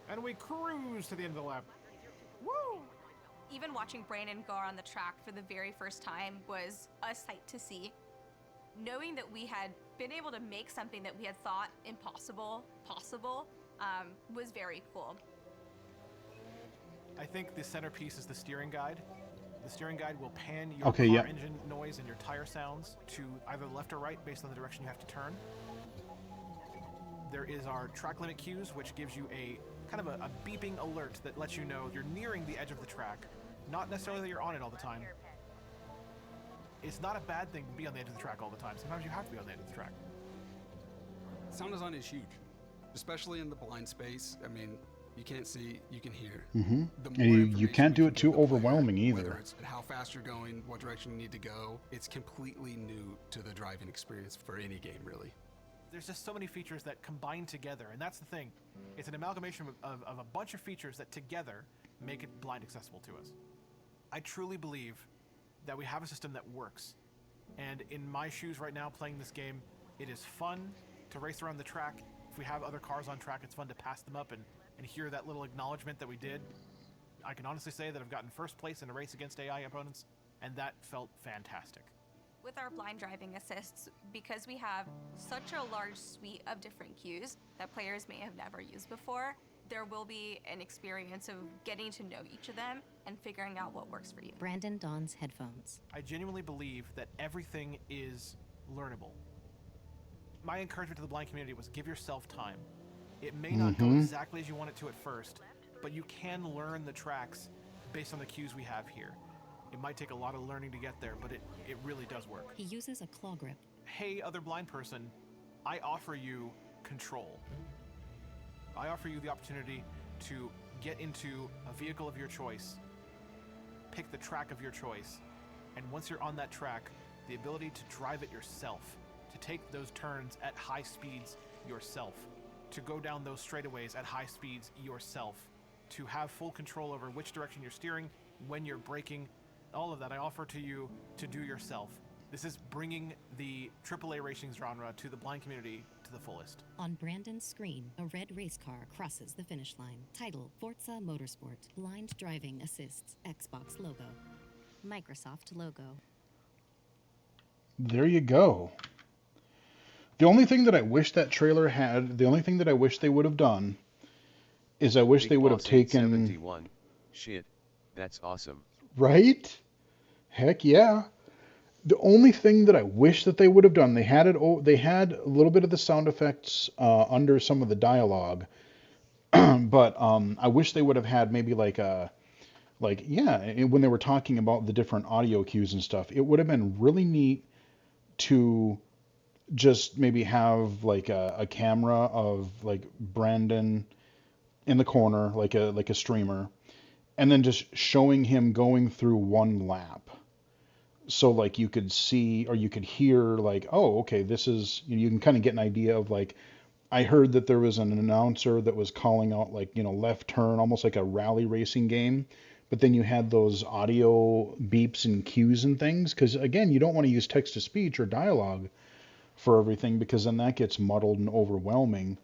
And we cruise to the end of the lap. Woo! Even watching Brandon go on the track for the very first time was a sight to see. Knowing that we had been able to make something that we had thought impossible possible was very cool. I think the centerpiece is the steering guide. The steering guide will pan your Okay, car yeah. engine noise and your tire sounds to either the left or right based on the direction you have to turn. There is our track limit cues, which gives you a kind of a beeping alert that lets you know you're nearing the edge of the track. Not necessarily that you're on it all the time. It's not a bad thing to be on the edge of the track all the time. Sometimes you have to be on the edge of the track. Sound design is huge, especially in the blind space. I mean, you can't see, you can hear. Mm-hmm. The And more you information can't do we it can too give the player, overwhelming whether either. it's how fast you're going, what direction you need to go, it's completely new to the driving experience for any game, really. There's just so many features that combine together, and that's the thing. It's an amalgamation of a bunch of features that together make it blind accessible to us. I truly believe that we have a system that works. And in my shoes right now playing this game, it is fun to race around the track. If we have other cars on track, it's fun to pass them up and hear that little acknowledgement that we did. I can honestly say that I've gotten first place in a race against AI opponents, and that felt fantastic. With our blind driving assists, because we have such a large suite of different cues that players may have never used before, there will be an experience of getting to know each of them and figuring out what works for you. Brandon dons headphones. I genuinely believe that everything is learnable. My encouragement to the blind community was give yourself time. It may not go exactly as you want it to at first, but you can learn the tracks based on the cues we have here. It might take a lot of learning to get there, but it really does work. He uses a claw grip. Hey, other blind person, I offer you control. I offer you the opportunity to get into a vehicle of your choice, pick the track of your choice, and once you're on that track, the ability to drive it yourself, to take those turns at high speeds yourself, to go down those straightaways at high speeds yourself, to have full control over which direction you're steering, when you're braking, all of that I offer to you to do yourself. This is bringing the AAA racing genre to the blind community to the fullest. On Brandon's screen, a red race car crosses the finish line. Title, Forza Motorsport. Blind driving assists. Xbox logo. Microsoft logo. There you go. The only thing that I wish that trailer had, the only thing that I wish they would have done, is I wish Big they would have Boss taken... 871. Shit, that's awesome. Right? Heck yeah. The only thing that I wish that they would have done, they had a little bit of the sound effects under some of the dialogue, but I wish they would have had maybe when they were talking about the different audio cues and stuff, it would have been really neat to just maybe have like a camera of like Brandon in the corner, like a streamer, and then just showing him going through one lap. So like you could see or you could hear like, oh, okay, this is, you can kind of get an idea of like, I heard that there was an announcer that was calling out like, left turn, almost like a rally racing game, but then you had those audio beeps and cues and things, because again, you don't want to use text to speech or dialogue for everything, because then that gets muddled and overwhelming.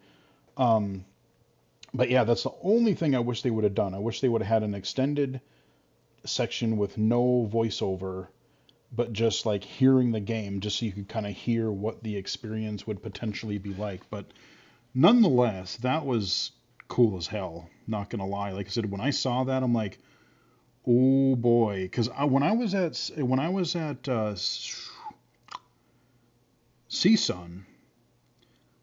But yeah, that's the only thing I wish they would have done. I wish they would have had an extended section with no voiceover, but just like hearing the game, just so you could kind of hear what the experience would potentially be like. But nonetheless, that was cool as hell. Not gonna lie. Like I said, when I saw that, I'm like, oh boy, because when I was at CSUN,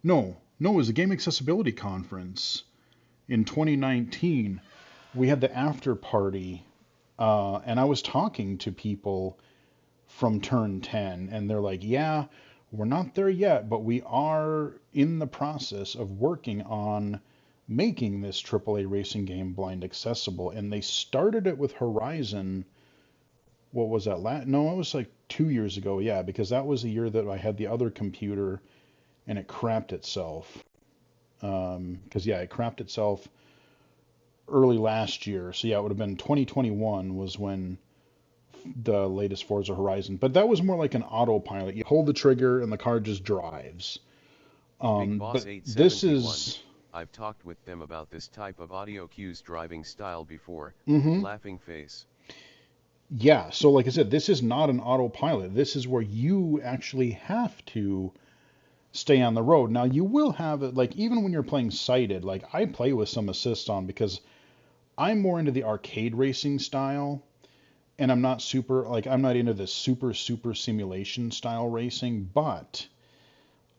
no, it was a Game Accessibility Conference in 2019. We had the after party, and I was talking to people from Turn 10, and they're like, yeah, we're not there yet, but we are in the process of working on making this AAA racing game blind accessible. And they started it with Horizon. What was that? No, it was like 2 years ago. Yeah, because that was the year that I had the other computer and it crapped itself. Because yeah, it crapped itself early last year. So yeah, it would have been 2021 was when the latest Forza Horizon. But that was more like an autopilot. You hold the trigger and the car just drives. Big Boss But 871. this is... I've talked with them about this type of audio cues driving style before. Mhm. Laughing face. Yeah, so like I said, this is not an autopilot. This is where you actually have to stay on the road. Now, you will have it, like, even when you're playing sighted, like, I play with some assist on because I'm more into the arcade racing style, and I'm not into the super simulation style racing, but,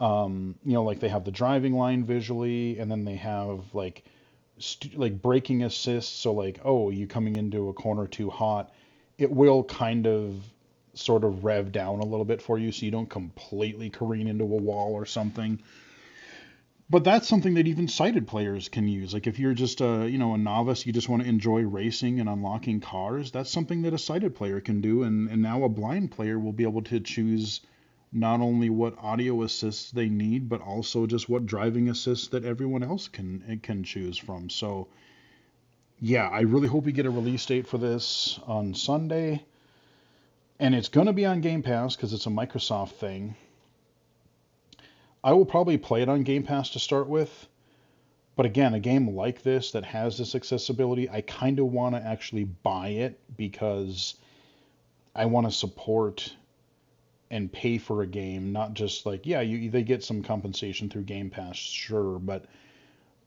like, they have the driving line visually, and then they have, like braking assist, so, like, oh, you coming into a corner too hot, it will kind of sort of rev down a little bit for you so you don't completely careen into a wall or something. But that's something that even sighted players can use. Like if you're just a novice, you just want to enjoy racing and unlocking cars, that's something that a sighted player can do. And now a blind player will be able to choose not only what audio assists they need, but also just what driving assists that everyone else can choose from. So yeah, I really hope we get a release date for this on Sunday. And it's going to be on Game Pass because it's a Microsoft thing. I will probably play it on Game Pass to start with. But again, a game like this that has this accessibility, I kind of want to actually buy it because I want to support and pay for a game, not just like, yeah, they get some compensation through Game Pass, sure, but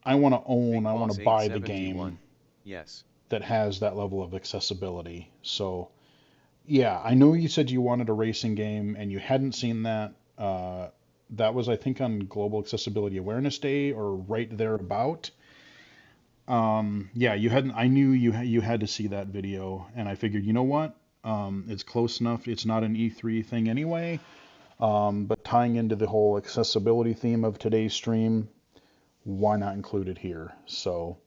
I want to own, I want to buy the game. Yes. That has that level of accessibility. So, yeah, I know you said you wanted a racing game and you hadn't seen that. That was, I think, on Global Accessibility Awareness Day or right thereabout. Yeah, you hadn't. I knew you had to see that video, and I figured, you know what? It's close enough. It's not an E3 thing anyway. But tying into the whole accessibility theme of today's stream, why not include it here? So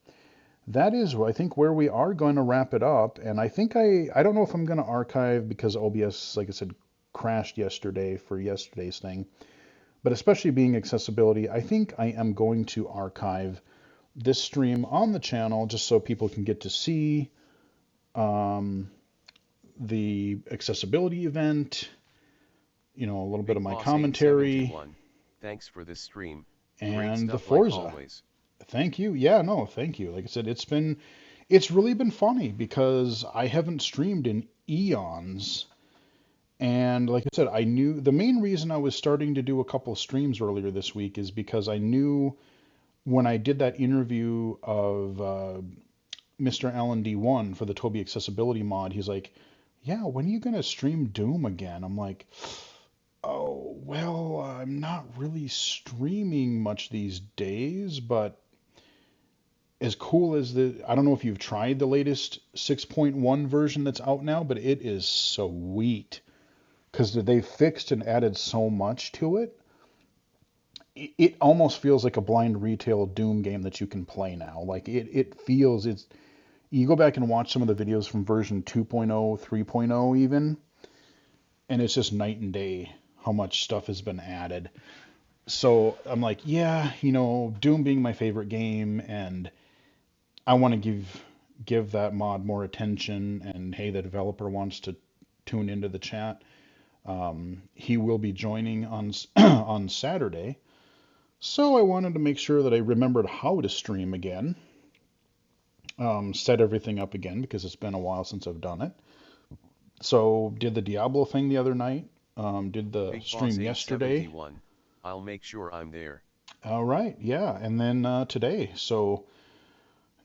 that is, I think, where we are going to wrap it up. And I think I don't know if I'm going to archive because OBS, like I said, crashed yesterday for yesterday's thing. But especially being accessibility, I think I am going to archive this stream on the channel just so people can get to see the accessibility event, a little bit of my commentary. Thanks for this stream. And the Forza. Like thank you. Yeah, no, thank you. Like I said, it's really been funny because I haven't streamed in eons. And like I said, I knew the main reason I was starting to do a couple of streams earlier this week is because I knew when I did that interview of Mr. Alan D1 for the Tobii Accessibility mod, he's like, yeah, when are you going to stream Doom again? I'm like, oh, well, I'm not really streaming much these days, but as cool as I don't know if you've tried the latest 6.1 version that's out now, but it is sweet. Because they fixed and added so much to it. It almost feels like a blind retail Doom game that you can play now. Like it feels, you go back and watch some of the videos from version 2.0, 3.0 even, and it's just night and day how much stuff has been added. So I'm like, yeah, Doom being my favorite game, and I want to give give that mod more attention, and hey, the developer wants to tune into the chat, he will be joining on on Saturday. So I wanted to make sure that I remembered how to stream again, set everything up again, because it's been a while since I've done it. So did the Diablo thing the other night, did the Big stream Boss yesterday. 871. I'll make sure I'm there. All right, yeah, and then today. So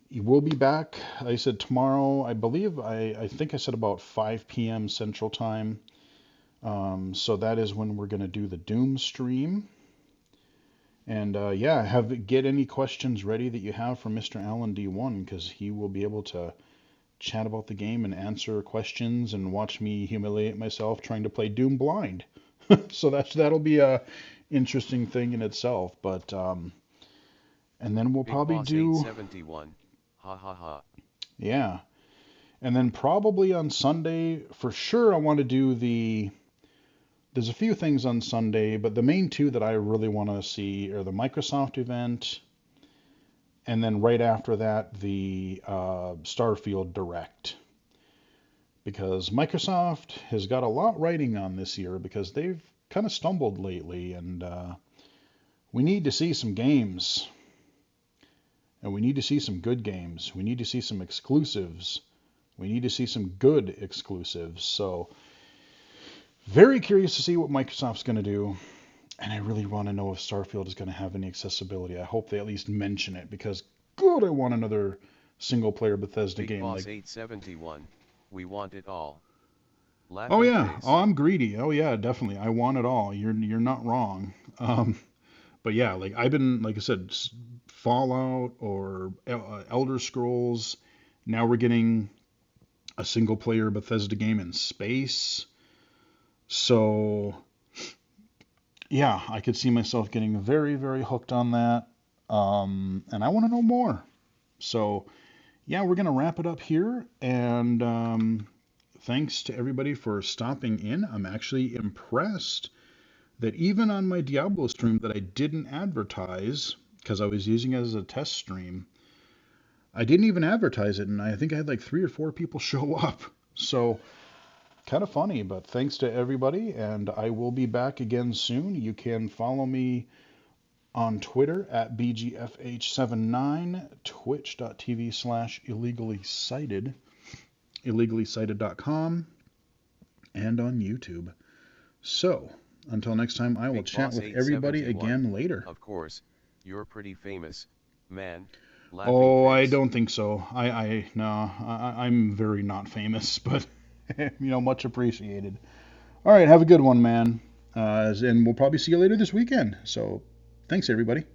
we'll be back, I said tomorrow, I believe, I think I said about 5 p.m. Central Time. So that is when we're going to do the Doom stream. And yeah, get any questions ready that you have for Mr. Alan D1, because he will be able to chat about the game and answer questions and watch me humiliate myself trying to play Doom blind. So that'll be a interesting thing in itself. But and then we'll Big probably Boss do 871. Ha ha ha. Yeah. And then probably on Sunday, for sure, I want to do there's a few things on Sunday, but the main two that I really want to see are the Microsoft event, and then right after that, the Starfield Direct. Because Microsoft has got a lot riding on this year, because they've kind of stumbled lately, and we need to see some games. And we need to see some good games. We need to see some exclusives. We need to see some good exclusives. So, very curious to see what Microsoft's going to do. And I really want to know if Starfield is going to have any accessibility. I hope they at least mention it, because, good, I want another single-player Bethesda Big game. Boss Like, 871. We want it all. oh yeah, Face. oh, I'm greedy. Oh yeah, definitely. I want it all. You're not wrong. But yeah, like I've been, like I said, Fallout or Elder Scrolls. Now we're getting a single-player Bethesda game in space. So yeah, I could see myself getting very, very hooked on that. And I want to know more. So yeah, we're gonna wrap it up here. And thanks to everybody for stopping in. I'm actually impressed that even on my Diablo stream that I didn't advertise, because I was using it as a test stream, I didn't even advertise it, and I think I had like 3 or 4 people show up. So kind of funny, but thanks to everybody, and I will be back again soon. You can follow me on Twitter at BGFH79, twitch.tv/illegally-cited, illegally-cited.com, and on YouTube. So, until next time, I will Big chat Boss with everybody 871. again later. Of course, you're pretty famous, man. Oh, I don't think so. I'm very not famous, but much appreciated. All right, have a good one, man. And we'll probably see you later this weekend. So, thanks everybody.